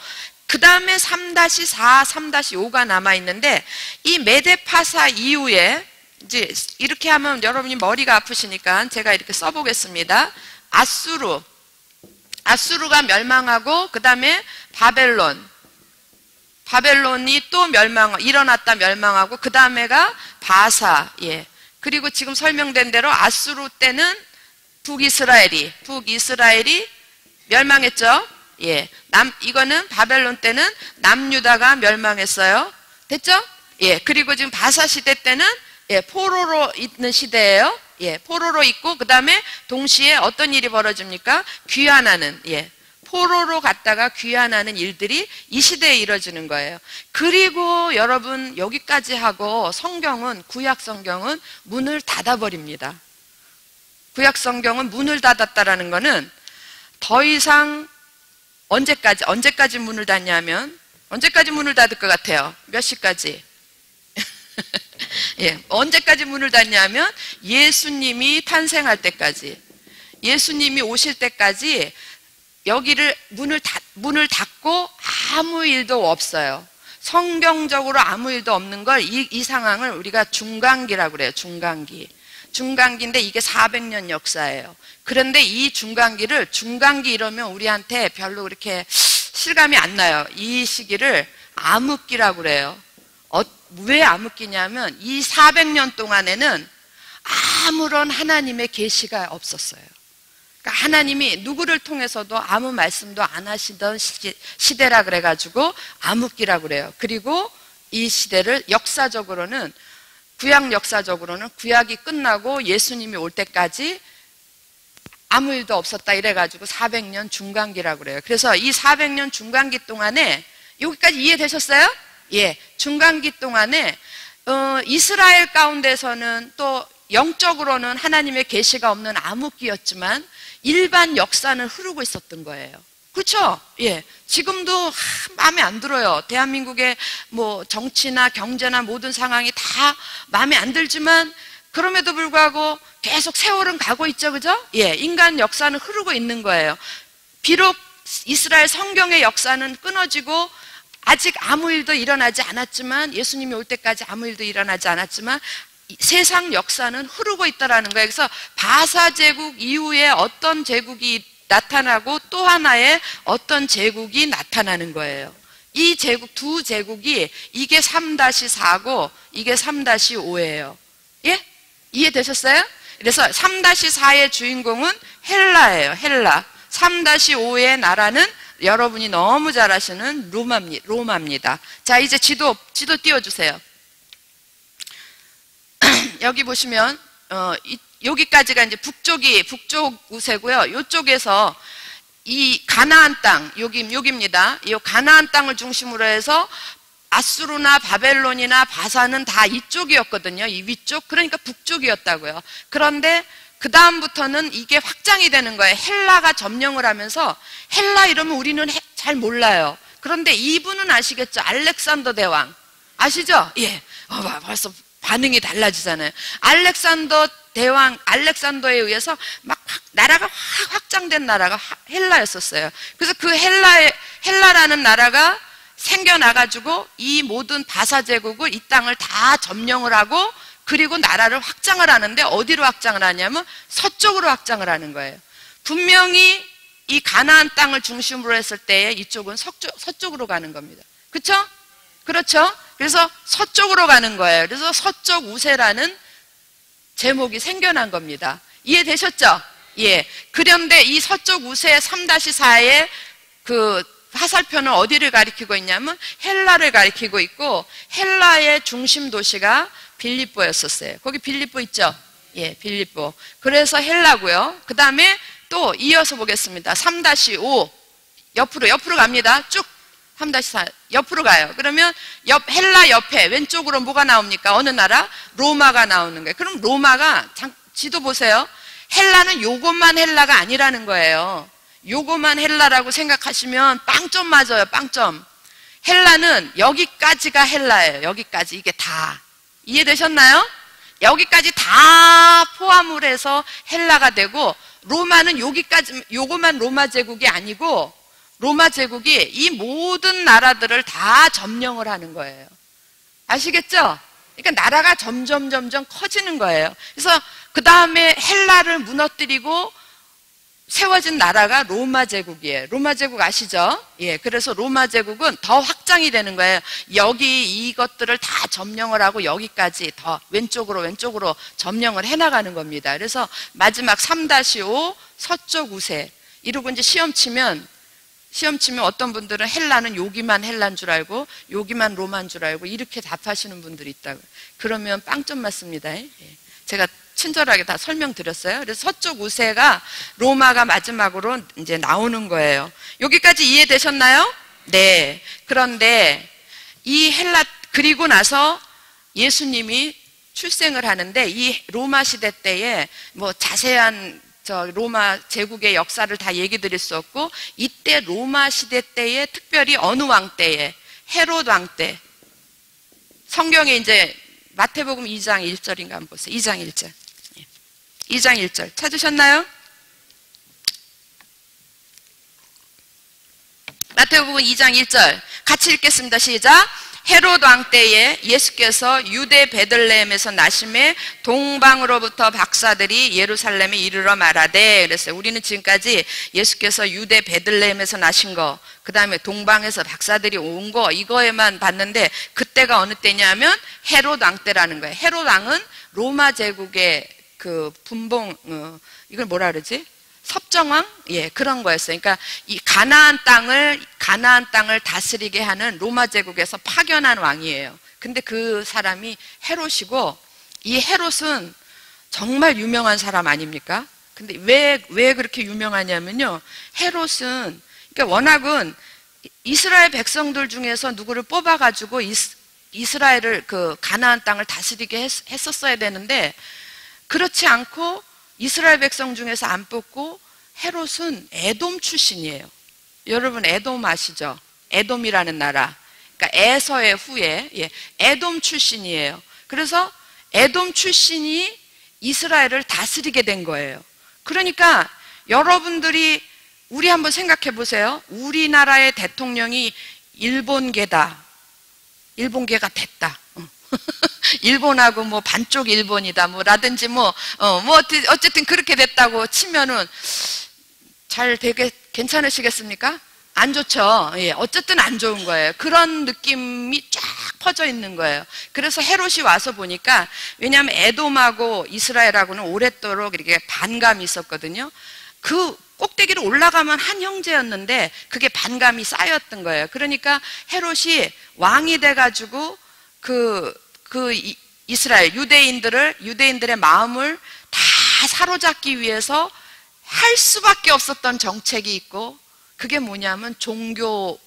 그 다음에 3-4, 3-5가 남아있는데, 이 메데파사 이후에 이제 이렇게 하면 여러분이 머리가 아프시니까 제가 이렇게 써보겠습니다. 아수르가 멸망하고 그 다음에 바벨론이 또 일어났다 멸망하고 그 다음에가 바사. 예. 그리고 지금 설명된 대로 아수르 때는 북이스라엘이 멸망했죠. 예. 이거는 바벨론 때는 남유다가 멸망했어요. 됐죠? 예. 그리고 지금 바사 시대 때는 예, 포로로 있는 시대예요. 예. 포로로 있고 그다음에 동시에 어떤 일이 벌어집니까? 귀환하는 예. 포로로 갔다가 귀환하는 일들이 이 시대에 이뤄지는 거예요. 그리고 여러분 여기까지 하고 구약 성경은 문을 닫아버립니다. 구약 성경은 문을 닫았다라는 거는 더 이상 언제까지 문을 닫냐면 언제까지 문을 닫을 것 같아요? 몇 시까지? 예, 언제까지 문을 닫냐면 예수님이 탄생할 때까지, 예수님이 오실 때까지 여기를 문을 닫고 아무 일도 없어요. 성경적으로 아무 일도 없는 걸 이 상황을 우리가 중간기라고 그래요. 중간기인데 이게 400년 역사예요. 그런데 이 중간기 이러면 우리한테 별로 그렇게 실감이 안 나요. 이 시기를 암흑기라고 그래요. 왜 암흑기냐면 이 400년 동안에는 아무런 하나님의 계시가 없었어요. 그러니까 하나님이 누구를 통해서도 아무 말씀도 안 하시던 시대라 그래가지고 암흑기라고 그래요. 그리고 이 시대를 구약 역사적으로는 구약이 끝나고 예수님이 올 때까지 아무 일도 없었다 이래가지고 400년 중간기라고 그래요. 그래서 이 400년 중간기 동안에 여기까지 이해되셨어요? 예, 중간기 동안에 이스라엘 가운데서는 또 영적으로는 하나님의 계시가 없는 암흑기였지만 일반 역사는 흐르고 있었던 거예요. 그렇죠? 예. 지금도 마음에 안 들어요. 대한민국의 뭐 정치나 경제나 모든 상황이 다 마음에 안 들지만 그럼에도 불구하고 계속 세월은 가고 있죠. 그죠? 예. 인간 역사는 흐르고 있는 거예요. 비록 이스라엘 성경의 역사는 끊어지고 아직 아무 일도 일어나지 않았지만 예수님이 올 때까지 아무 일도 일어나지 않았지만 세상 역사는 흐르고 있다라는 거예요. 그래서 바사 제국 이후에 어떤 제국이 나타나고 또 하나의 어떤 제국이 나타나는 거예요. 이 두 제국이 이게 3-4고 이게 3-5예요. 예? 이해되셨어요? 그래서 3-4의 주인공은 헬라예요. 헬라. 3-5의 나라는 여러분이 너무 잘 아시는 로마입니다. 자, 이제 지도 띄워주세요. 여기 보시면 여기까지가 이제 북쪽 우세고요. 이쪽에서 이 가나안 땅 여기입니다. 이 가나안 땅을 중심으로 해서 아수르나 바벨론이나 바사는 다 이쪽이었거든요. 이 위쪽, 그러니까 북쪽이었다고요. 그런데 그 다음부터는 이게 확장이 되는 거예요. 헬라가 점령을 하면서 헬라 이러면 우리는 잘 몰라요. 그런데 이분은 아시겠죠? 알렉산더 대왕 아시죠? 예. 벌써 반응이 달라지잖아요. 알렉산더에 의해서 막 나라가 확 확장된 나라가 헬라였었어요. 그래서 그 헬라라는 나라가 생겨나가지고 이 모든 바사 제국을 이 땅을 다 점령을 하고 그리고 나라를 확장을 하는데 어디로 확장을 하냐면 서쪽으로 확장을 하는 거예요. 분명히 이 가나안 땅을 중심으로 했을 때 이쪽은 서쪽으로 가는 겁니다. 그렇죠? 그렇죠? 그래서 서쪽으로 가는 거예요. 그래서 서쪽 우세라는 제목이 생겨난 겁니다. 이해되셨죠? 예. 그런데 이 서쪽 우세 3-4의 그 화살표는 어디를 가리키고 있냐면 헬라를 가리키고 있고 헬라의 중심 도시가 빌립보였었어요. 거기 빌립보 있죠? 예, 빌립보. 그래서 헬라고요. 그 다음에 또 이어서 보겠습니다. 3-5 옆으로 갑니다. 쭉 3-4 옆으로 가요. 그러면 헬라 옆에 왼쪽으로 뭐가 나옵니까? 어느 나라? 로마가 나오는 거예요. 그럼 로마가 지도 보세요. 헬라는 요것만 헬라가 아니라는 거예요. 요것만 헬라라고 생각하시면 빵점 맞아요. 빵점. 헬라는 여기까지가 헬라예요. 여기까지 이게 다. 이해되셨나요? 여기까지 다 포함을 해서 헬라가 되고 로마는 여기까지 요것만 로마 제국이 아니고 로마 제국이 이 모든 나라들을 다 점령을 하는 거예요. 아시겠죠? 그러니까 나라가 점점 커지는 거예요. 그래서 그 다음에 헬라를 무너뜨리고 세워진 나라가 로마 제국이에요. 로마 제국 아시죠? 예, 그래서 로마 제국은 더 확장이 되는 거예요. 여기 이것들을 다 점령을 하고 여기까지 더 왼쪽으로 점령을 해나가는 겁니다. 그래서 마지막 3-5 서쪽 우세 이러고 이제 시험 치면 어떤 분들은 헬라는 여기만 헬라인 줄 알고 여기만 로마인 줄 알고 이렇게 답하시는 분들이 있다고. 그러면 빵점 맞습니다. 예. 제가 친절하게 다 설명드렸어요. 그래서 서쪽 우세가 로마가 마지막으로 이제 나오는 거예요. 여기까지 이해되셨나요? 네. 그런데 이 헬라 그리고 나서 예수님이 출생을 하는데 이 로마 시대 때에 뭐 자세한 로마 제국의 역사를 다 얘기 드릴 수 없고 이때 로마 시대 때에 특별히 어느 왕 때에 헤롯 왕 때 성경에 이제 마태복음 2장 1절인가 한번 보세요. 2장 1절. 2장 1절 찾으셨나요? 마태복음 2장 1절 같이 읽겠습니다. 시작. 헤롯 왕 때에 예수께서 유대 베들레헴에서 나심에 동방으로부터 박사들이 예루살렘에 이르러 말하되 그랬어요. 우리는 지금까지 예수께서 유대 베들레헴에서 나신 거, 그 다음에 동방에서 박사들이 온 거 이거에만 봤는데 그때가 어느 때냐면 헤롯 왕 때라는 거예요. 헤롯 왕은 로마 제국의 그 분봉 이걸 뭐라 그러지? 섭정왕? 예, 그런 거였어요. 그러니까 이 가나안 땅을 다스리게 하는 로마 제국에서 파견한 왕이에요. 근데 그 사람이 헤롯이고 이 헤롯은 정말 유명한 사람 아닙니까? 근데 왜 그렇게 유명하냐면요. 헤롯은 그러니까 워낙은 이스라엘 백성들 중에서 누구를 뽑아가지고 이스라엘을 그 가나안 땅을 다스리게 했었어야 되는데 그렇지 않고 이스라엘 백성 중에서 안 뽑고 헤롯은 에돔 출신이에요. 여러분 에돔 아시죠? 에돔이라는 나라. 그러니까 에서의 후예. 예, 에돔 출신이에요. 그래서 에돔 출신이 이스라엘을 다스리게 된 거예요. 그러니까 여러분들이 우리 한번 생각해 보세요. 우리나라의 대통령이 일본계다. 일본계가 됐다. 일본하고 뭐 반쪽 일본이다 뭐라든지 어쨌든 그렇게 됐다고 치면은 잘 되게 괜찮으시겠습니까? 안 좋죠. 예, 어쨌든 안 좋은 거예요. 그런 느낌이 쫙 퍼져 있는 거예요. 그래서 헤롯이 와서 보니까 왜냐하면 에돔하고 이스라엘하고는 오랫도록 이렇게 반감이 있었거든요. 그 꼭대기로 올라가면 한 형제였는데 그게 반감이 쌓였던 거예요. 그러니까 헤롯이 왕이 돼가지고 이스라엘 유대인들의 마음을 다 사로잡기 위해서 할 수밖에 없었던 정책이 있고 그게 뭐냐면 종교로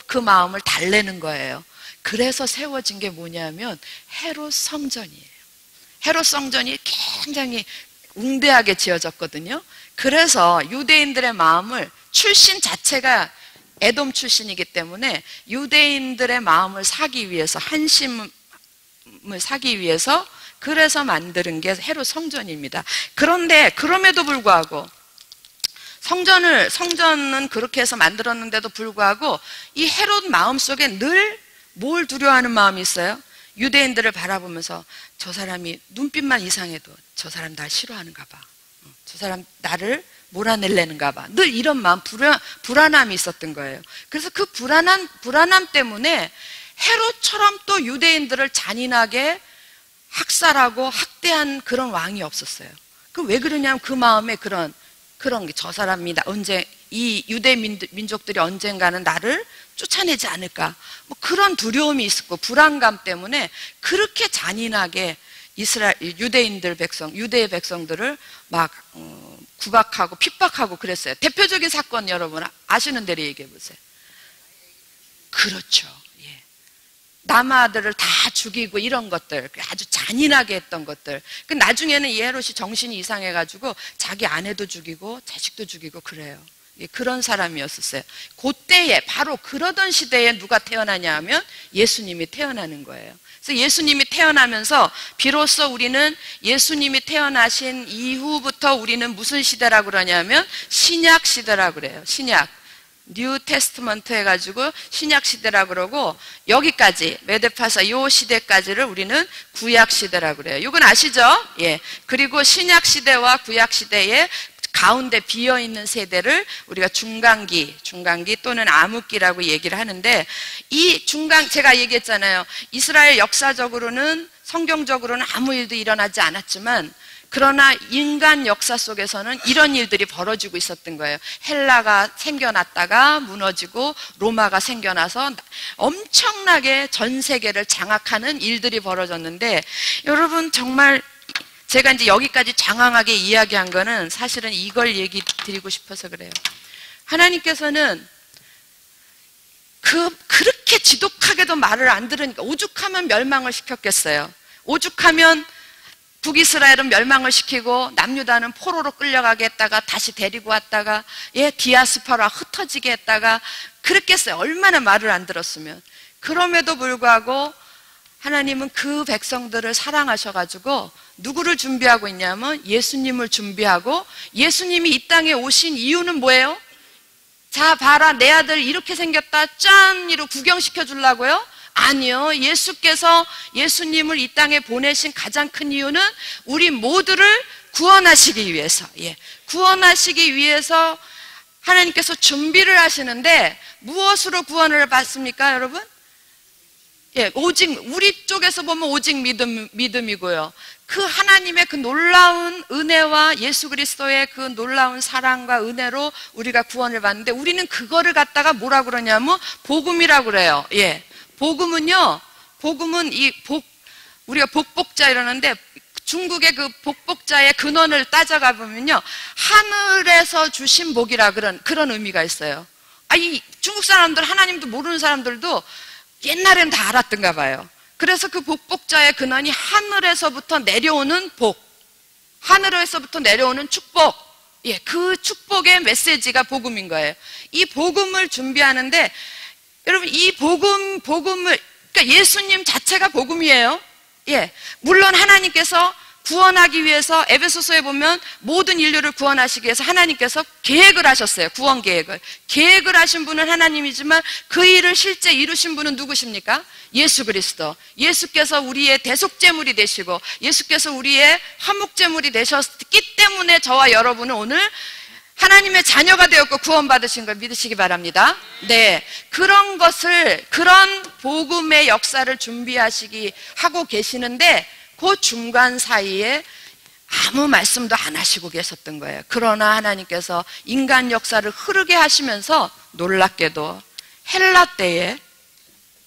그 마음을 달래는 거예요. 그래서 세워진 게 뭐냐면 헤롯 성전이에요. 헤롯 성전이 굉장히 웅대하게 지어졌거든요. 그래서 유대인들의 마음을 출신 자체가 에돔 출신이기 때문에 유대인들의 마음을 사기 위해서 한심을 사기 위해서 그래서 만드는 게 헤롯 성전입니다. 그런데 그럼에도 불구하고 성전은 그렇게 해서 만들었는데도 불구하고 이 헤롯 마음속에 늘 뭘 두려워하는 마음이 있어요? 유대인들을 바라보면서 저 사람이 눈빛만 이상해도 저 사람 날 싫어하는가 봐. 저 사람 나를 몰아내려는가 봐. 늘 이런 마음, 불안함이 있었던 거예요. 그래서 그 불안함 때문에 헤롯처럼 또 유대인들을 잔인하게 학살하고 학대한 그런 왕이 없었어요. 그 왜 그러냐면 그 마음에 그런 게 저 사람이 이 유대 민족들이 언젠가는 나를 쫓아내지 않을까. 뭐 그런 두려움이 있었고 불안감 때문에 그렇게 잔인하게 유대의 백성들을 막 구박하고 핍박하고 그랬어요. 대표적인 사건 여러분 아시는 대로 얘기해 보세요. 그렇죠. 예. 남아들을 다 죽이고 이런 것들 아주 잔인하게 했던 것들. 그 나중에는 이 헤롯이 정신이 이상해가지고 자기 아내도 죽이고 자식도 죽이고 그래요. 예, 그런 사람이었었어요. 그때에 바로 그러던 시대에 누가 태어나냐 하면 예수님이 태어나는 거예요. 그래서 예수님이 태어나면서 비로소 우리는 예수님이 태어나신 이후부터 우리는 무슨 시대라고 그러냐면 신약 시대라고 그래요. 신약. 뉴 테스트먼트 해가지고 신약 시대라고 그러고 여기까지 메데파사 요 시대까지를 우리는 구약 시대라고 그래요. 이건 아시죠? 예. 그리고 신약 시대와 구약 시대에 가운데 비어있는 세대를 우리가 중간기 또는 암흑기라고 얘기를 하는데, 이 제가 얘기했잖아요. 이스라엘 역사적으로는, 성경적으로는 아무 일도 일어나지 않았지만, 그러나 인간 역사 속에서는 이런 일들이 벌어지고 있었던 거예요. 헬라가 생겨났다가 무너지고 로마가 생겨나서 엄청나게 전 세계를 장악하는 일들이 벌어졌는데, 여러분 정말 제가 이제 여기까지 장황하게 이야기한 거는 사실은 이걸 얘기 드리고 싶어서 그래요. 하나님께서는 그렇게 지독하게도 말을 안 들으니까, 오죽하면 멸망을 시켰겠어요. 오죽하면 북이스라엘은 멸망을 시키고 남유다는 포로로 끌려가게 했다가 다시 데리고 왔다가 디아스포라 흩어지게 했다가 그랬겠어요. 얼마나 말을 안 들었으면. 그럼에도 불구하고 하나님은 그 백성들을 사랑하셔가지고 누구를 준비하고 있냐면 예수님을 준비하고, 예수님이 이 땅에 오신 이유는 뭐예요? 자 봐라, 내 아들 이렇게 생겼다, 짠! 이로 구경시켜 주려고요? 아니요. 예수님을 이 땅에 보내신 가장 큰 이유는 우리 모두를 구원하시기 위해서, 구원하시기 위해서 하나님께서 준비를 하시는데, 무엇으로 구원을 받습니까, 여러분? 오직 우리 쪽에서 보면 오직 믿음이고요. 그 하나님의 그 놀라운 은혜와 예수 그리스도의 그 놀라운 사랑과 은혜로 우리가 구원을 받는데, 우리는 그거를 갖다가 뭐라 그러냐면 복음이라고 그래요. 복음은 우리가 복복자 이러는데, 중국의 그 복복자의 근원을 따져가 보면요, 하늘에서 주신 복이라 그런 의미가 있어요. 이 중국 사람들, 하나님도 모르는 사람들도 옛날에는 다 알았던가 봐요. 그래서 그 복복자의 근원이 하늘에서부터 내려오는 복, 하늘에서부터 내려오는 축복, 그 축복의 메시지가 복음인 거예요. 이 복음을 준비하는데, 여러분 이 복음을, 그러니까 예수님 자체가 복음이에요. 물론 하나님께서 구원하기 위해서 에베소서에 보면 모든 인류를 구원하시기 위해서 하나님께서 계획을 하셨어요. 구원 계획을 하신 분은 하나님이지만 그 일을 실제 이루신 분은 누구십니까? 예수 그리스도. 예수께서 우리의 대속제물이 되시고 예수께서 우리의 화목제물이 되셨기 때문에 저와 여러분은 오늘 하나님의 자녀가 되었고 구원받으신 걸 믿으시기 바랍니다. 그런 복음의 역사를 하고 계시는데, 그 중간 사이에 아무 말씀도 안 하시고 계셨던 거예요. 그러나 하나님께서 인간 역사를 흐르게 하시면서 놀랍게도 헬라 때에,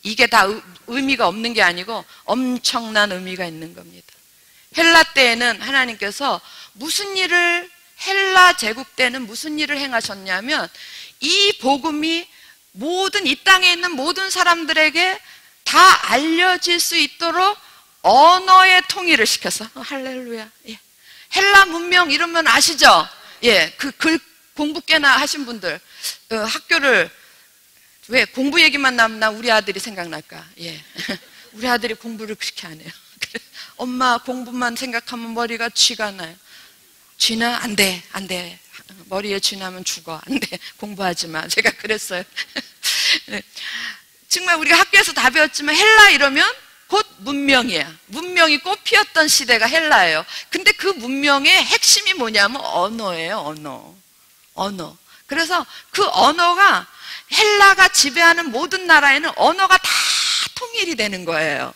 이게 다 의미가 없는 게 아니고 엄청난 의미가 있는 겁니다. 헬라 때에는 하나님께서 헬라 제국 때는 무슨 일을 행하셨냐면, 이 복음이 이 땅에 있는 모든 사람들에게 다 알려질 수 있도록 언어의 통일을 시켜서, 할렐루야. 헬라 문명 이러면 아시죠? 그 글 공부 꽤나 하신 분들, 학교를, 왜 공부 얘기만 나면 우리 아들이 생각날까? 우리 아들이 공부를 그렇게 안 해요. 엄마 공부만 생각하면 머리가 쥐가 나요. 쥐나? 안 돼. 머리에 쥐 나면 죽어. 안 돼. 공부하지 마. 제가 그랬어요. 정말 우리가 학교에서 다 배웠지만 헬라 이러면 곧 문명이야. 문명이 꽃피었던 시대가 헬라예요. 근데 그 문명의 핵심이 뭐냐면 언어예요. 언어. 그래서 그 언어가, 헬라가 지배하는 모든 나라에는 언어가 다 통일이 되는 거예요.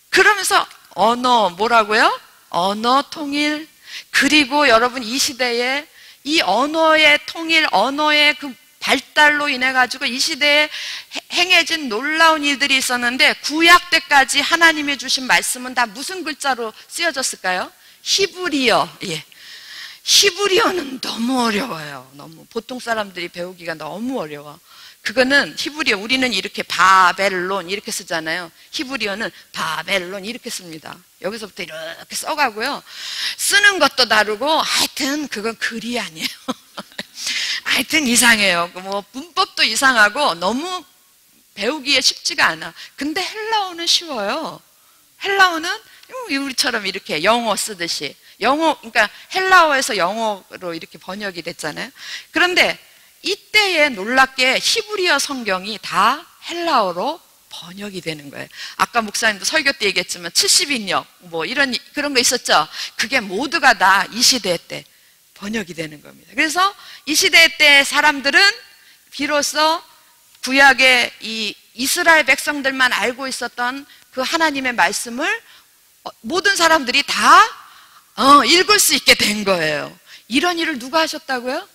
그러면서 뭐라고요? 언어 통일. 그리고 여러분 이 시대에 이 언어의 통일, 언어의 그 발달로 인해 가지고 이 시대에 행해진 놀라운 일들이 있었는데, 구약 때까지 하나님이 주신 말씀은 다 무슨 글자로 쓰여졌을까요? 히브리어. 히브리어는 너무 어려워요. 보통 사람들이 배우기가 너무 어려워. 그거는 히브리어, 우리는 이렇게 바벨론 이렇게 쓰잖아요. 히브리어는 바벨론 이렇게 씁니다. 여기서부터 이렇게 써가고요. 쓰는 것도 다르고, 하여튼 그건 글이 아니에요. 하여튼 이상해요. 문법도 이상하고 너무 배우기에 쉽지가 않아. 근데 헬라어는 쉬워요. 헬라어는 우리처럼 이렇게 영어 쓰듯이, 그러니까 헬라어에서 영어로 이렇게 번역이 됐잖아요. 그런데 이때에 놀랍게 히브리어 성경이 다 헬라어로 번역이 되는 거예요. 아까 목사님도 설교 때 얘기했지만 70인역 그런 거 있었죠. 그게 모두가 다 이 시대 때 번역이 되는 겁니다. 그래서 이 시대 때 사람들은 비로소 구약의 이 이스라엘 백성들만 알고 있었던 그 하나님의 말씀을 모든 사람들이 다 읽을 수 있게 된 거예요. 이런 일을 누가 하셨다고요?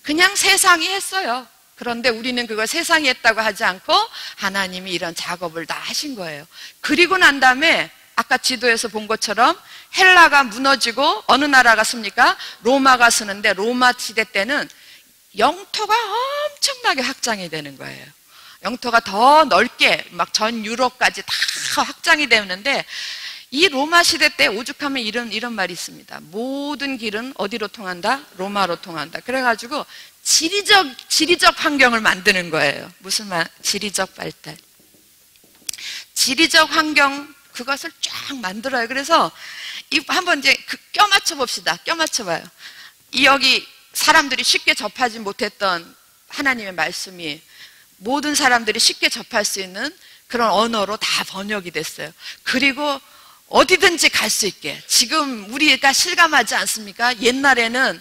그냥 세상이 했어요. 그런데 우리는 그걸 세상이 했다고 하지 않고 하나님이 이런 작업을 다 하신 거예요. 그리고 난 다음에 아까 지도에서 본 것처럼 헬라가 무너지고 어느 나라가 씁니까? 로마가 쓰는데 로마 시대 때는 영토가 엄청나게 확장이 되는 거예요. 영토가 더 넓게 막 전 유럽까지 다 확장이 되는데 이 로마 시대 때 오죽하면 이런 말이 있습니다. 모든 길은 어디로 통한다? 로마로 통한다. 그래가지고 지리적 환경을 만드는 거예요. 무슨 말? 지리적 발달. 지리적 환경 그것을 쫙 만들어요. 그래서 한번 이제 껴 맞춰 봅시다. 껴 맞춰 봐요. 여기 사람들이 쉽게 접하지 못했던 하나님의 말씀이 모든 사람들이 쉽게 접할 수 있는 그런 언어로 다 번역이 됐어요. 그리고 어디든지 갈 수 있게. 지금 우리가 실감하지 않습니까? 옛날에는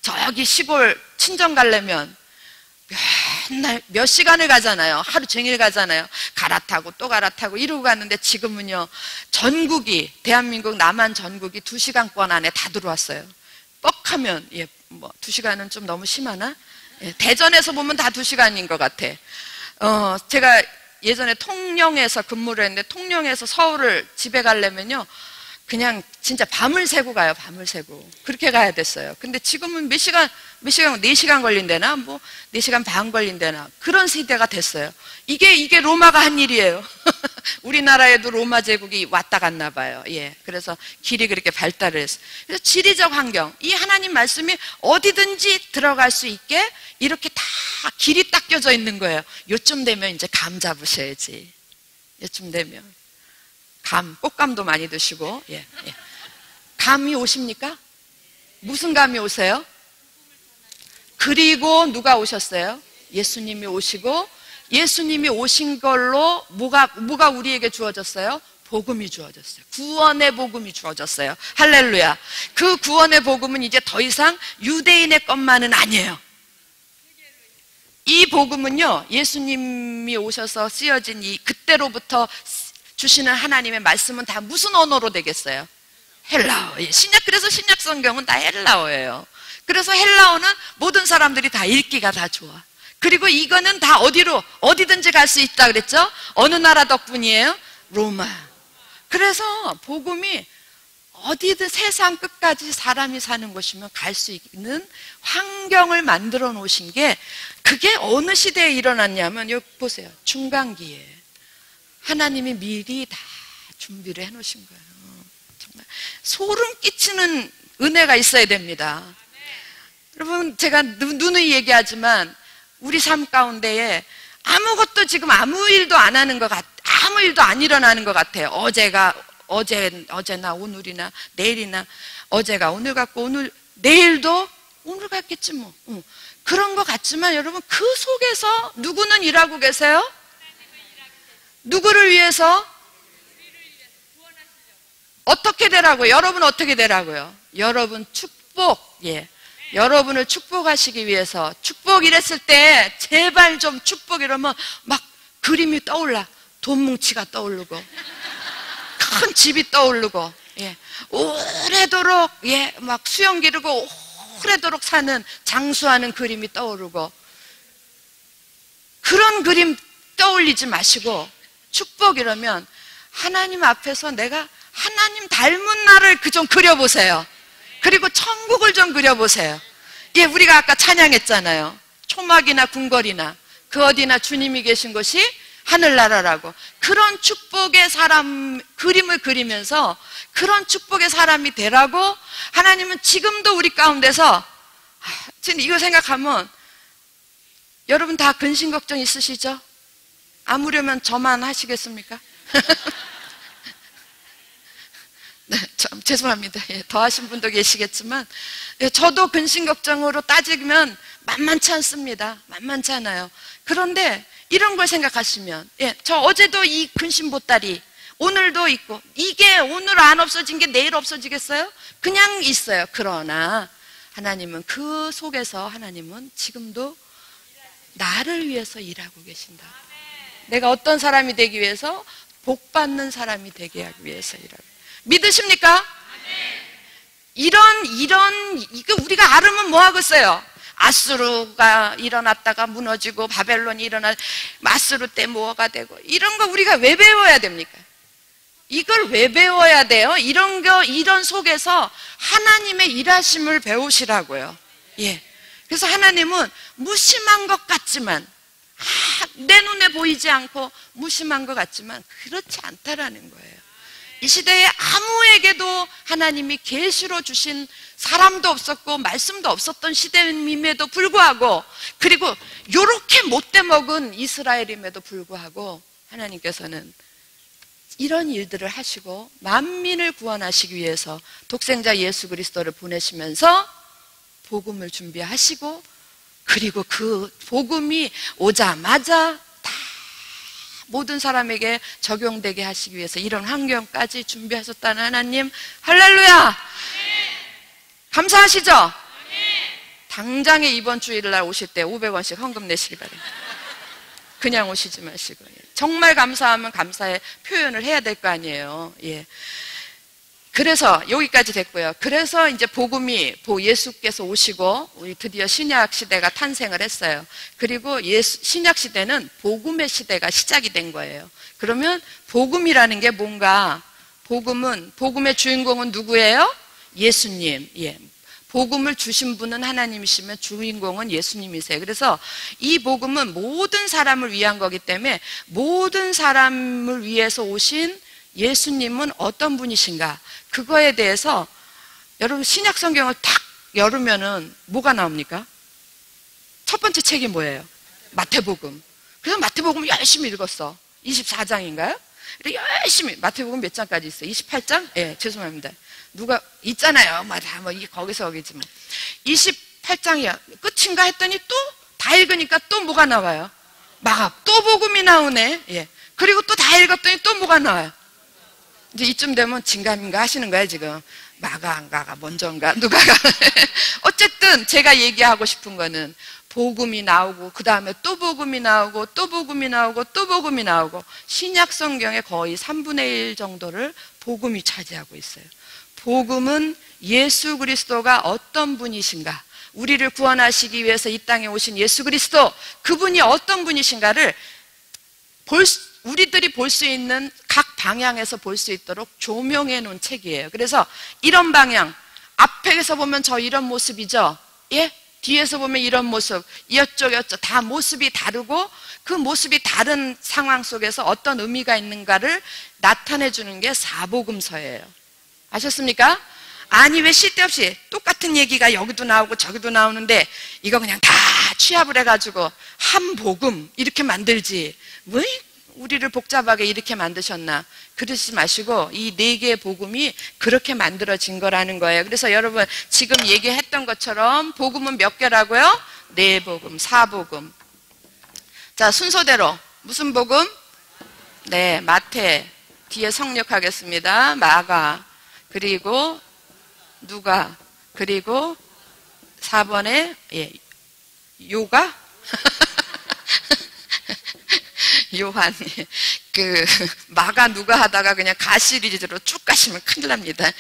저기 시골 친정 가려면 맨날 몇 시간을 가잖아요. 하루 종일 가잖아요. 갈아타고 또 갈아타고 이러고 갔는데 지금은요, 전국이, 대한민국 남한 전국이 2시간권 안에 다 들어왔어요. 뻑하면, 2시간은 좀 너무 심하나? 대전에서 보면 다 2시간인 것 같아. 제가 예전에 통영에서 근무를 했는데, 통영에서 서울을 집에 가려면요, 그냥 진짜 밤을 새고 가요. 밤을 새고 그렇게 가야 됐어요. 근데 지금은 몇 시간 4시간 걸린대나 4시간 반 걸린대나 그런 시대가 됐어요. 이게 로마가 한 일이에요. 우리나라에도 로마 제국이 왔다 갔나 봐요. 그래서 길이 그렇게 발달을 했어요. 그래서 지리적 환경, 이 하나님 말씀이 어디든지 들어갈 수 있게 이렇게 다 길이 닦여져 있는 거예요. 요쯤 되면 이제 감 잡으셔야지. 요쯤 되면 꽃감도 많이 드시고. 감이 오십니까? 무슨 감이 오세요? 그리고 누가 오셨어요? 예수님이 오시고, 예수님이 오신 걸로 뭐가 우리에게 주어졌어요? 복음이 주어졌어요. 구원의 복음이 주어졌어요. 할렐루야. 그 구원의 복음은 이제 더 이상 유대인의 것만은 아니에요. 이 복음은요, 예수님이 오셔서 쓰여진 그때로부터 주시는 하나님의 말씀은 다 무슨 언어로 되겠어요? 헬라어. 그래서 신약 성경은 다 헬라어예요. 그래서 헬라어는 모든 사람들이 다 읽기가 다 좋아. 그리고 이거는 다 어디든지 갈 수 있다 그랬죠? 어느 나라 덕분이에요? 로마. 그래서 복음이 어디든 세상 끝까지 사람이 사는 곳이면 갈 수 있는 환경을 만들어 놓으신 게, 그게 어느 시대에 일어났냐면, 여기 보세요. 중간기에 하나님이 미리 다 준비를 해 놓으신 거예요. 정말 소름 끼치는 은혜가 있어야 됩니다. 여러분, 제가 누누이 얘기하지만 우리 삶 가운데에 아무것도 지금 아무 일도 안 하는 것 아무 일도 안 일어나는 것 같아요. 어제나 오늘이나 내일이나, 어제가 오늘 같고 내일도 오늘 같겠지 뭐. 그런 것 같지만 여러분, 그 속에서 누구는 일하고 계세요? 누구를 위해서? 어떻게 되라고요? 여러분 어떻게 되라고요? 여러분 축복, 여러분을 축복하시기 위해서. 축복 이랬을 때 제발 좀 축복 이러면 막 그림이 떠올라. 돈 뭉치가 떠오르고 큰 집이 떠오르고, 오래도록 막 수영 기르고 오래도록 사는 장수하는 그림이 떠오르고, 그런 그림 떠올리지 마시고 축복 이러면 하나님 앞에서 내가 하나님 닮은 나를 좀 그려보세요. 그리고 천국을 좀 그려보세요. 우리가 아까 찬양했잖아요. 초막이나 궁궐이나 그 어디나 주님이 계신 곳이 하늘나라라고. 그런 축복의 사람 그림을 그리면서 그런 축복의 사람이 되라고 하나님은 지금도 우리 가운데서, 지금 이거 생각하면 여러분 다 근심 걱정 있으시죠? 아무려면 저만 하시겠습니까? 네, 참 죄송합니다. 더 하신 분도 계시겠지만, 저도 근심 걱정으로 따지면 만만치 않습니다. 만만치 않아요. 그런데 이런 걸 생각하시면, 저 어제도 이 근심 보따리, 오늘도 있고, 이게 오늘 안 없어진 게 내일 없어지겠어요? 그냥 있어요. 그러나 하나님은 그 속에서 하나님은 지금도 나를 위해서 일하고 계신다. 내가 어떤 사람이 되기 위해서? 복받는 사람이 되게 하기 위해서 일하고. 믿으십니까? 이거 우리가 알으면 뭐 하겠어요? 아수르가 일어났다가 무너지고 바벨론이 아수르 때 뭐가 되고, 이런 거 우리가 왜 배워야 됩니까? 이걸 왜 배워야 돼요? 이런 속에서 하나님의 일하심을 배우시라고요. 예. 그래서 하나님은 무심한 것 같지만, 내 눈에 보이지 않고 무심한 것 같지만 그렇지 않다라는 거예요. 이 시대에 아무에게도 하나님이 계시로 주신 사람도 없었고 말씀도 없었던 시대임에도 불구하고, 그리고 요렇게 못돼 먹은 이스라엘임에도 불구하고 하나님께서는 이런 일들을 하시고 만민을 구원하시기 위해서 독생자 예수 그리스도를 보내시면서 복음을 준비하시고, 그리고 그 복음이 오자마자 다 모든 사람에게 적용되게 하시기 위해서 이런 환경까지 준비하셨다는 하나님, 할렐루야! 감사하시죠? 당장에 이번 주일날 오실 때 500원씩 헌금 내시기 바랍니다. 그냥 오시지 마시고. 정말 감사하면 감사의 표현을 해야 될 거 아니에요. 예. 그래서 여기까지 됐고요. 그래서 이제 복음이 예수께서 오시고 우리 드디어 신약 시대가 탄생을 했어요. 그리고 신약 시대는 복음의 시대가 시작이 된 거예요. 그러면 복음이라는 게 뭔가, 복음의 주인공은 누구예요? 예수님. 예. 복음을 주신 분은 하나님이시면 주인공은 예수님이세요. 그래서 이 복음은 모든 사람을 위한 거기 때문에 모든 사람을 위해서 오신 예수님은 어떤 분이신가, 그거에 대해서 여러분 신약 성경을 탁 열으면은 뭐가 나옵니까? 첫 번째 책이 뭐예요? 마태복음. 그래서 마태복음 열심히 읽었어. 24장인가요? 열심히. 마태복음 몇 장까지 있어요? 28장? 예, 죄송합니다. 누가 있잖아요. 거기서 거기지 뭐. 28장이야. 끝인가 했더니 또 다 읽으니까 또 뭐가 나와요? 마가. 또 복음이 나오네. 예. 그리고 또 다 읽었더니 또 뭐가 나와요? 이제 이쯤 되면 진감인가 하시는 거예요, 지금. 마가인가가 먼저인가 누가가. 어쨌든 제가 얘기하고 싶은 거는 복음이 나오고 그 다음에 또 복음이 나오고 또 복음이 나오고 또 복음이 나오고, 신약 성경의 거의 3분의 1 정도를 복음이 차지하고 있어요. 복음은 예수 그리스도가 어떤 분이신가, 우리를 구원하시기 위해서 이 땅에 오신 예수 그리스도, 그분이 어떤 분이신가를 우리들이 볼 수 있는 각 방향에서 볼 수 있도록 조명해 놓은 책이에요. 그래서 이런 방향, 앞에서 보면 저 이런 모습이죠. 예? 뒤에서 보면 이런 모습, 이쪽 다 모습이 다르고, 그 모습이 다른 상황 속에서 어떤 의미가 있는가를 나타내 주는 게 사복음서예요. 아셨습니까? 아니 왜 쓸데없이 똑같은 얘기가 여기도 나오고 저기도 나오는데 이거 그냥 다 취합을 해가지고 한 복음 이렇게 만들지, 왜 우리를 복잡하게 이렇게 만드셨나, 그러지 마시고 이 4개의 복음이 그렇게 만들어진 거라는 거예요. 그래서 여러분 지금 얘기했던 것처럼 복음은 몇 개라고요? 4복음, 4복음. 자, 순서대로 무슨 복음? 네, 마태, 뒤에 성력하겠습니다. 마가, 그리고 누가, 그리고 4번에 요가? 요한. 마가 누가 하다가 그냥 가 시리즈로 쭉 가시면 큰일 납니다.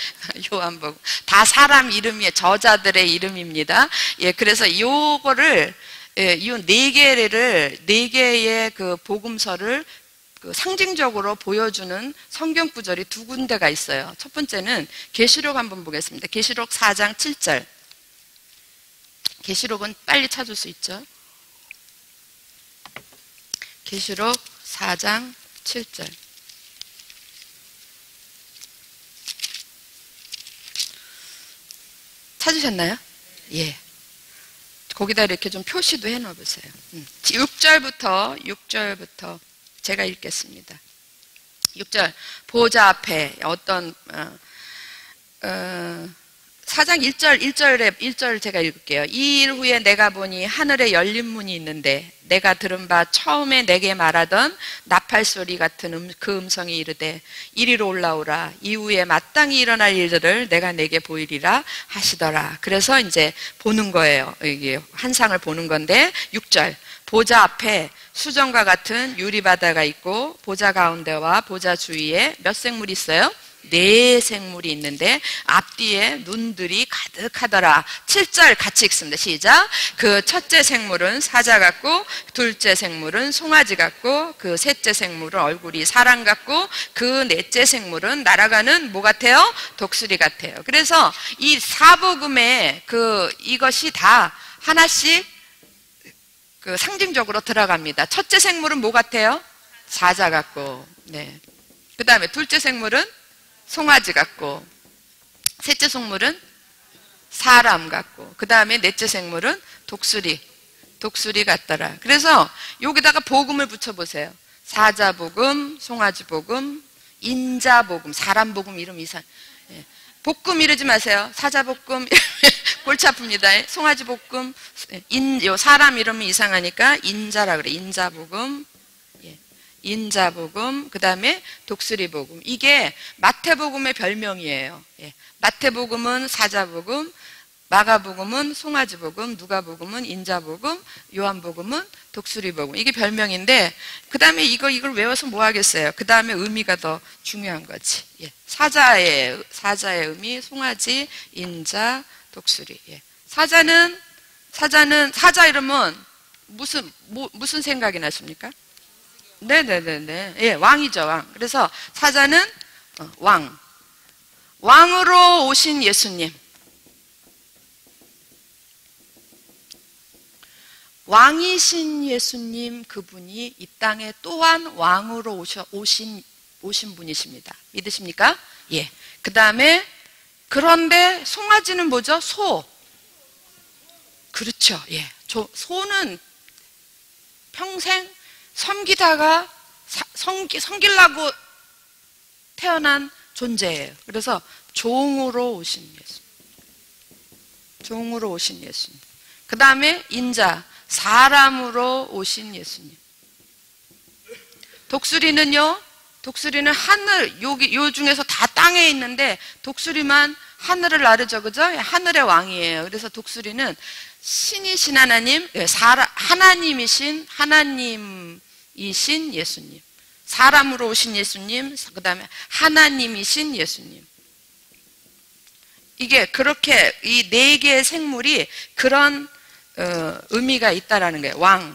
요한복음. 다 사람 이름이에요. 저자들의 이름입니다. 예, 그래서 요거를, 이 4개의 그 복음서를 상징적으로 보여주는 성경 구절이 2군데가 있어요. 첫 번째는 계시록 한번 보겠습니다. 계시록 4장 7절. 계시록은 빨리 찾을 수 있죠. 계시록 4장 7절. 찾으셨나요? 예. 거기다 이렇게 좀 표시도 해 놓아 보세요. 6절부터 제가 읽겠습니다. 6절. 보좌 앞에 어떤 4장 1절 제가 읽을게요. 이 일 후에 내가 보니 하늘에 열린 문이 있는데 내가 들은 바 처음에 내게 말하던 나팔 소리 같은 그 음성이 이르되 이리로 올라오라. 이후에 마땅히 일어날 일들을 내가 내게 보이리라 하시더라. 그래서 이제 보는 거예요. 이게 환상을 보는 건데 6절 보좌 앞에 수정과 같은 유리바다가 있고 보좌 가운데와 보좌 주위에 몇 생물이 있어요? 4생물이 있는데 앞뒤에 눈들이 가득하더라. 7절 같이 읽습니다. 시작. 그 첫째 생물은 사자 같고 둘째 생물은 송아지 같고 그 셋째 생물은 얼굴이 사람 같고 그 넷째 생물은 날아가는 뭐 같아요? 독수리 같아요. 그래서 이 사복음에 이것이 다 하나씩 상징적으로 들어갑니다. 첫째 생물은 뭐 같아요? 사자 같고, 네. 그 다음에 둘째 생물은 송아지 같고, 셋째 생물은 사람 같고, 그 다음에 넷째 생물은 독수리 같더라. 그래서 여기다가 복음을 붙여보세요. 사자 복음, 송아지 복음, 인자 복음, 사람 복음 이름 이상. 예. 볶음 이러지 마세요. 사자 볶음 골치 아픕니다. 송아지 볶음, 사람 이름이 이상하니까 인자라 그래. 인자 복음. 인자복음, 그 다음에 독수리복음. 이게 마태복음의 별명이에요. 마태복음은 사자복음, 마가복음은 송아지복음, 누가복음은 인자복음, 요한복음은 독수리복음. 이게 별명인데 그 다음에 이걸 외워서 뭐 하겠어요? 그 다음에 의미가 더 중요한 거지. 사자의 의미, 송아지, 인자, 독수리. 사자 이름은 무슨 생각이 나십니까? 네네네네. 예, 왕이죠, 왕. 그래서 사자는 왕. 왕으로 오신 예수님. 왕이신 예수님 그분이 이 땅에 또한 왕으로 오신 분이십니다. 믿으십니까? 예. 그 다음에 그런데 송아지는 뭐죠? 소. 그렇죠. 예. 소는 평생 섬기다가 섬기려고 태어난 존재예요. 그래서 종으로 오신 예수님. 그 다음에 인자, 사람으로 오신 예수님. 독수리는 하늘, 요 중에서 다 땅에 있는데 독수리만 하늘을 나르죠. 그죠? 하늘의 왕이에요. 그래서 독수리는 신이신 하나님, 하나님이신 예수님, 사람으로 오신 예수님, 그 다음에 하나님이신 예수님. 이게 그렇게 이 4개의 생물이 그런 의미가 있다라는 거예요. 왕,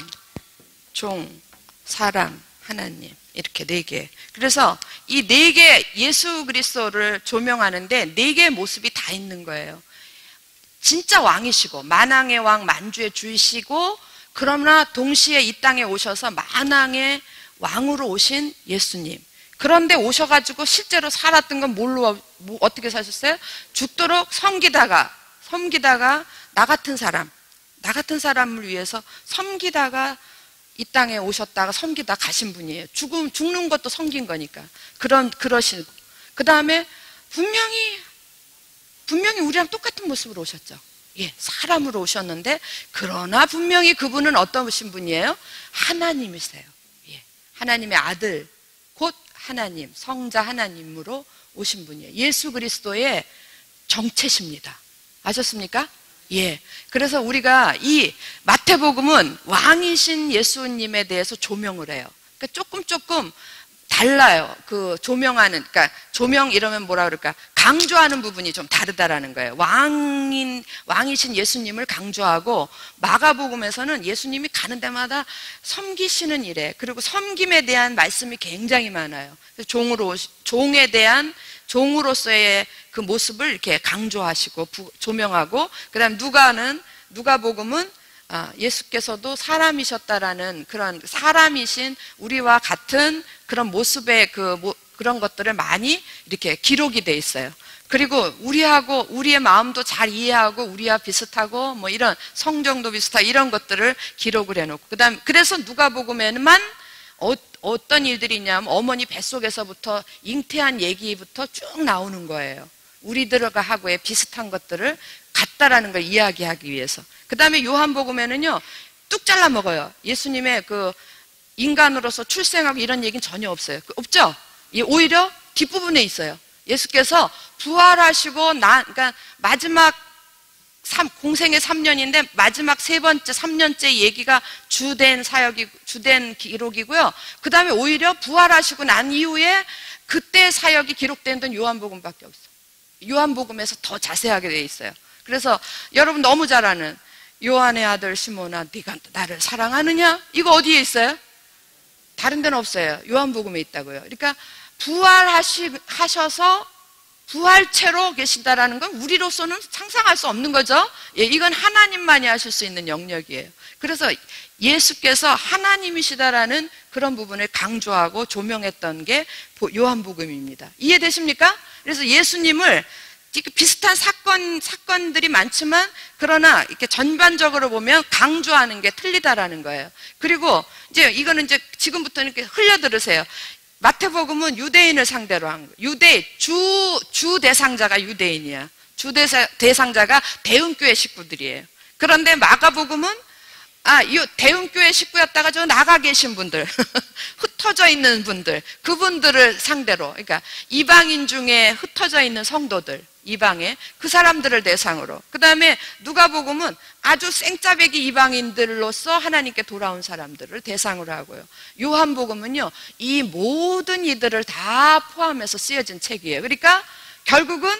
종, 사람, 하나님. 이렇게 4개. 그래서 이 4개 예수 그리스도를 조명하는데 4개의 모습이 다 있는 거예요. 진짜 왕이시고 만왕의 왕, 만주의 주이시고 그러나 동시에 이 땅에 오셔서 만왕의 왕으로 오신 예수님. 그런데 오셔가지고 실제로 살았던 건 어떻게 사셨어요? 죽도록 섬기다가 나 같은 사람을 위해서 섬기다가 이 땅에 오셨다가 섬기다 가신 분이에요. 죽는 것도 섬긴 거니까. 그러시고. 그 다음에 분명히 우리랑 똑같은 모습으로 오셨죠. 예, 사람으로 오셨는데, 그러나 분명히 그분은 어떠신 분이에요? 하나님이세요. 예, 하나님의 아들, 곧 하나님, 성자 하나님으로 오신 분이에요. 예수 그리스도의 정체십니다. 아셨습니까? 예. 그래서 우리가 이 마태복음은 왕이신 예수님에 대해서 조명을 해요. 그러니까 조금 달라요. 그러니까 조명 이러면 뭐라 그럴까? 강조하는 부분이 좀 다르다라는 거예요. 왕이신 예수님을 강조하고, 마가복음에서는 예수님이 가는 데마다 섬기시는 일에, 그리고 섬김에 대한 말씀이 굉장히 많아요. 종으로서의 그 모습을 이렇게 강조하시고 조명하고, 그다음 누가복음은 예수께서도 사람이셨다라는 그런 사람이신 우리와 같은 그런 모습의 그런 것들을 많이 이렇게 기록이 돼 있어요. 그리고 우리의 마음도 잘 이해하고 우리와 비슷하고 뭐 이런 성정도 비슷하고 이런 것들을 기록을 해놓고, 그래서 누가복음에만 어떤 일들이 있냐면 어머니 뱃속에서부터 잉태한 얘기부터 쭉 나오는 거예요. 우리들과 하고의 비슷한 것들을 같다라는 걸 이야기하기 위해서. 그 다음에 요한복음에는요, 뚝 잘라 먹어요. 예수님의 그 인간으로서 출생하고 이런 얘기는 전혀 없어요. 없죠? 오히려 뒷부분에 있어요. 예수께서 부활하시고 그러니까 마지막 공생의 3년인데 마지막 세 번째 3년째 얘기가 주된 기록이고요. 그 다음에 오히려 부활하시고 난 이후에 그때 사역이 기록된 건 요한복음밖에 없어요. 요한복음에서 더 자세하게 되어 있어요. 그래서 여러분 너무 잘 아는 요한의 아들 시몬아, 네가 나를 사랑하느냐? 이거 어디에 있어요? 다른 데는 없어요. 요한복음에 있다고요. 그러니까 부활하셔서 부활체로 계신다라는 건 우리로서는 상상할 수 없는 거죠. 예, 이건 하나님만이 하실 수 있는 영역이에요. 그래서 예수께서 하나님이시다라는 그런 부분을 강조하고 조명했던 게 요한복음입니다. 이해되십니까? 그래서 예수님을 비슷한 사건들이 많지만 그러나 이렇게 전반적으로 보면 강조하는 게 틀리다라는 거예요. 그리고 이제 이거는 이제 지금부터 이렇게 흘려 들으세요. 마태복음은 유대인을 상대로 한 거예요. 주 대상자가 유대인이야. 대상자가 대응교회 식구들이에요. 그런데 마가복음은 이 대응교회 식구였다가 저 나가 계신 분들, 흩어져 있는 분들, 그분들을 상대로, 그러니까 이방인 중에 흩어져 있는 성도들, 이방에 그 사람들을 대상으로. 그 다음에 누가복음은 아주 생짜배기 이방인들로서 하나님께 돌아온 사람들을 대상으로 하고요. 요한복음은요, 이 모든 이들을 다 포함해서 쓰여진 책이에요. 그러니까 결국은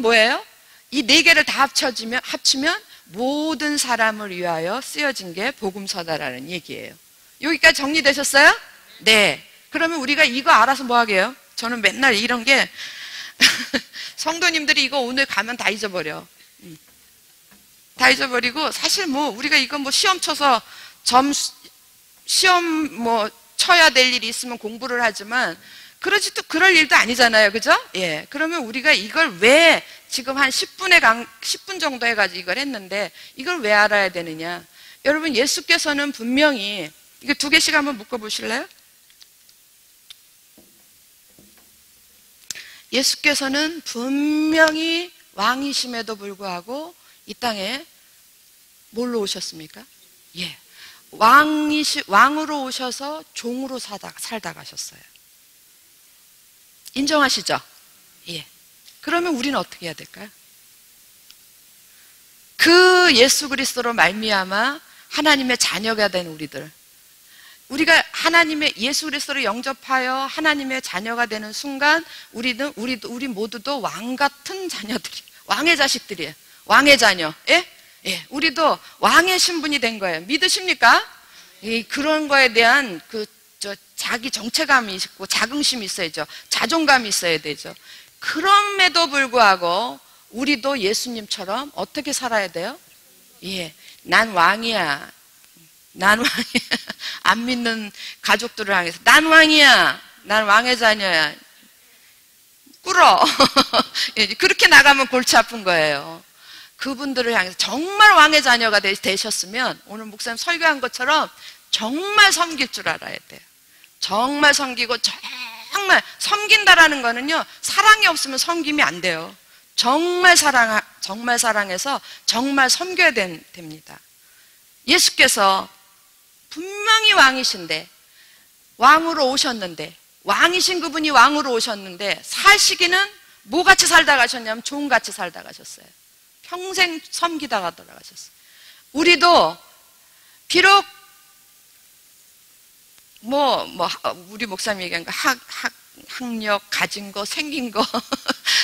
뭐예요? 이 네 개를 다 합치면 모든 사람을 위하여 쓰여진 게 복음서다라는 얘기예요. 여기까지 정리되셨어요? 네. 그러면 우리가 이거 알아서 뭐 하게요? 저는 맨날 이런 게 성도님들이 이거 오늘 가면 다 잊어버려. 다 잊어버리고 사실 뭐 우리가 이거 뭐 시험 쳐서 시험 뭐 쳐야 될 일이 있으면 공부를 하지만 그럴 일도 아니잖아요. 그죠? 예. 그러면 우리가 이걸 왜 지금 한 10분 정도 해가지고 이걸 했는데 이걸 왜 알아야 되느냐? 여러분, 예수께서는 분명히 이거 2개씩 한번 묶어보실래요? 예수께서는 분명히 왕이심에도 불구하고 이 땅에 뭘로 오셨습니까? 예. 왕으로 오셔서 종으로 살다 가셨어요. 인정하시죠? 예. 그러면 우리는 어떻게 해야 될까요? 그 예수 그리스도로 말미암아 하나님의 자녀가 된 우리가 하나님의 예수 그리스도를 영접하여 하나님의 자녀가 되는 순간 우리 모두도 왕 같은 자녀들이, 왕의 자식들이에요. 왕의 자녀. 예? 예. 우리도 왕의 신분이 된 거예요. 믿으십니까? 그런 거에 대한 자기 정체감이 있고 자긍심이 있어야죠. 자존감이 있어야 되죠. 그럼에도 불구하고 우리도 예수님처럼 어떻게 살아야 돼요? 예. 난 왕이야. 안 믿는 가족들을 향해서 난 왕이야. 난 왕의 자녀야. 꿇어. 그렇게 나가면 골치 아픈 거예요. 그분들을 향해서 정말 왕의 자녀가 되셨으면 오늘 목사님 설교한 것처럼 정말 섬길 줄 알아야 돼요. 정말 섬기고 정말 섬긴다라는 거는요, 사랑이 없으면 섬김이 안 돼요. 정말 사랑해서 정말 섬겨야 됩니다. 예수께서 분명히 왕이신데, 왕으로 오셨는데, 왕이신 그분이 왕으로 오셨는데 사시기는 뭐같이 살다 가셨냐면 종같이 살다 가셨어요. 평생 섬기다가 돌아가셨어요. 우리도 비록 우리 목사님 얘기한 거 학력, 가진 거, 생긴 거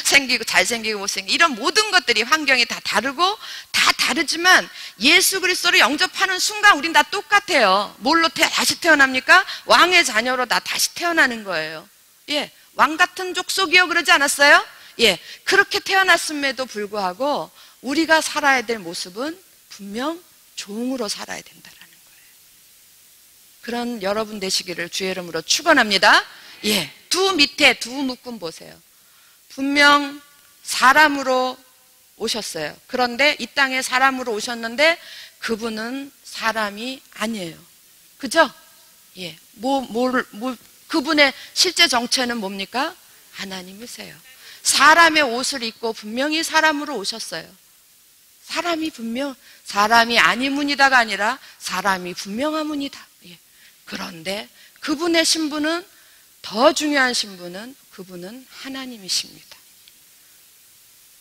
생기고 잘생기고 못생기고 이런 모든 것들이 환경이 다 다르고 다 다르지만 예수 그리스도를 영접하는 순간 우린 다 똑같아요. 뭘로 다시 태어납니까? 왕의 자녀로 다 다시 태어나는 거예요. 예, 왕 같은 족속이요 그러지 않았어요? 예, 그렇게 태어났음에도 불구하고 우리가 살아야 될 모습은 분명 종으로 살아야 된다라는 거예요. 그런 여러분 되시기를 주의 이름으로 축원합니다. 예, 두 묶음 보세요. 분명 사람으로 오셨어요. 그런데 이 땅에 사람으로 오셨는데 그분은 사람이 아니에요. 그죠? 예, 그분의 실제 정체는 뭡니까? 하나님이세요. 사람의 옷을 입고 분명히 사람으로 오셨어요. 사람이 아니문이다가 아니라 사람이 분명하문이다. 예. 그런데 그분의 신분은, 더 중요한 신분은 그분은 하나님이십니다.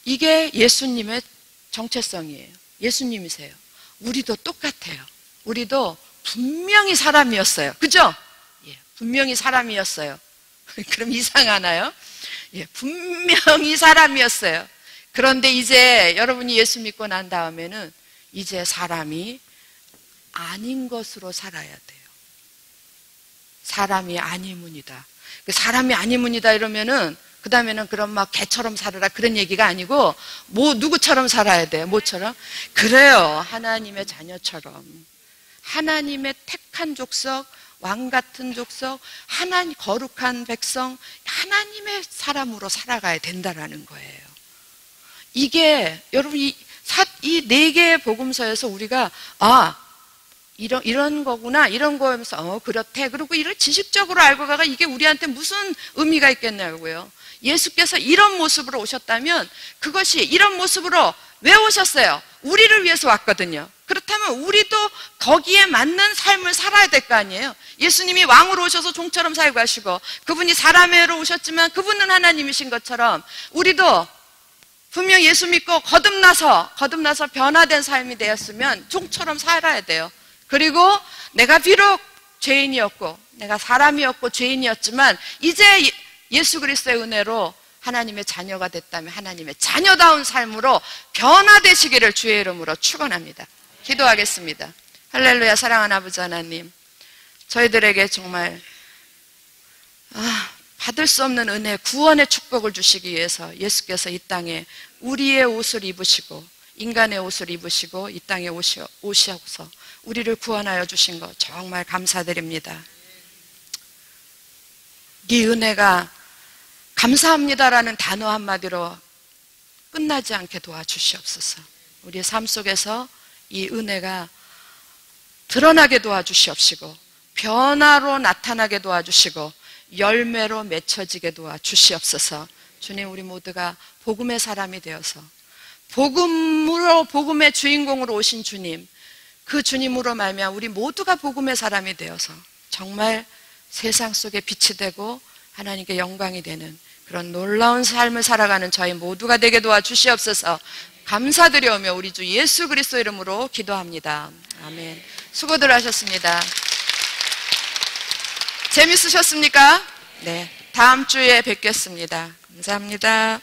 이게 예수님의 정체성이에요. 예수님이세요. 우리도 똑같아요. 우리도 분명히 사람이었어요. 그죠? 예, 분명히 사람이었어요. 그럼 이상하나요? 예, 분명히 사람이었어요. 그런데 이제 여러분이 예수 믿고 난 다음에는 이제 사람이 아닌 것으로 살아야 돼요. 사람이 아니문이다. 사람이 아니문이다 이러면은 그 다음에는 그럼 막 개처럼 살아라 그런 얘기가 아니고 누구처럼 살아야 돼요? 뭐처럼? 그래요. 하나님의 자녀처럼. 하나님의 택한 족속, 왕 같은 족속, 하나님 거룩한 백성, 하나님의 사람으로 살아가야 된다라는 거예요. 이게 여러분 이 네 개의 복음서에서 우리가 이런 거구나 이런 거면서 그렇대 그리고 이런 지식적으로 알고 가가 이게 우리한테 무슨 의미가 있겠냐고요. 예수께서 이런 모습으로 오셨다면 그것이 이런 모습으로 왜 오셨어요? 우리를 위해서 왔거든요. 그렇다면 우리도 거기에 맞는 삶을 살아야 될 거 아니에요. 예수님이 왕으로 오셔서 종처럼 살고 하시고 그분이 사람으로 오셨지만 그분은 하나님이신 것처럼 우리도 분명 예수 믿고 거듭나서 변화된 삶이 되었으면 종처럼 살아야 돼요. 그리고 내가 비록 죄인이었고 내가 사람이었고 죄인이었지만 이제 예수 그리스도의 은혜로 하나님의 자녀가 됐다면 하나님의 자녀다운 삶으로 변화되시기를 주의 이름으로 축원합니다. 기도하겠습니다. 할렐루야. 사랑하는 아버지 하나님, 저희들에게 정말 받을 수 없는 은혜, 구원의 축복을 주시기 위해서 예수께서 이 땅에 우리의 옷을 입으시고 인간의 옷을 입으시고 이 땅에 오셔서 우리를 구원하여 주신 것 정말 감사드립니다. 이 은혜가 감사합니다라는 단어 한마디로 끝나지 않게 도와주시옵소서. 우리의 삶 속에서 이 은혜가 드러나게 도와주시옵시고 변화로 나타나게 도와주시고 열매로 맺혀지게 도와주시옵소서. 주님, 우리 모두가 복음의 사람이 되어서 복음의 주인공으로 오신 주님, 그 주님으로 말미암아 우리 모두가 복음의 사람이 되어서 정말 세상 속에 빛이 되고 하나님께 영광이 되는 그런 놀라운 삶을 살아가는 저희 모두가 되게 도와주시옵소서. 감사드려오며 우리 주 예수 그리스도 이름으로 기도합니다. 아멘. 수고들 하셨습니다. 재밌으셨습니까? 네. 다음 주에 뵙겠습니다. 감사합니다.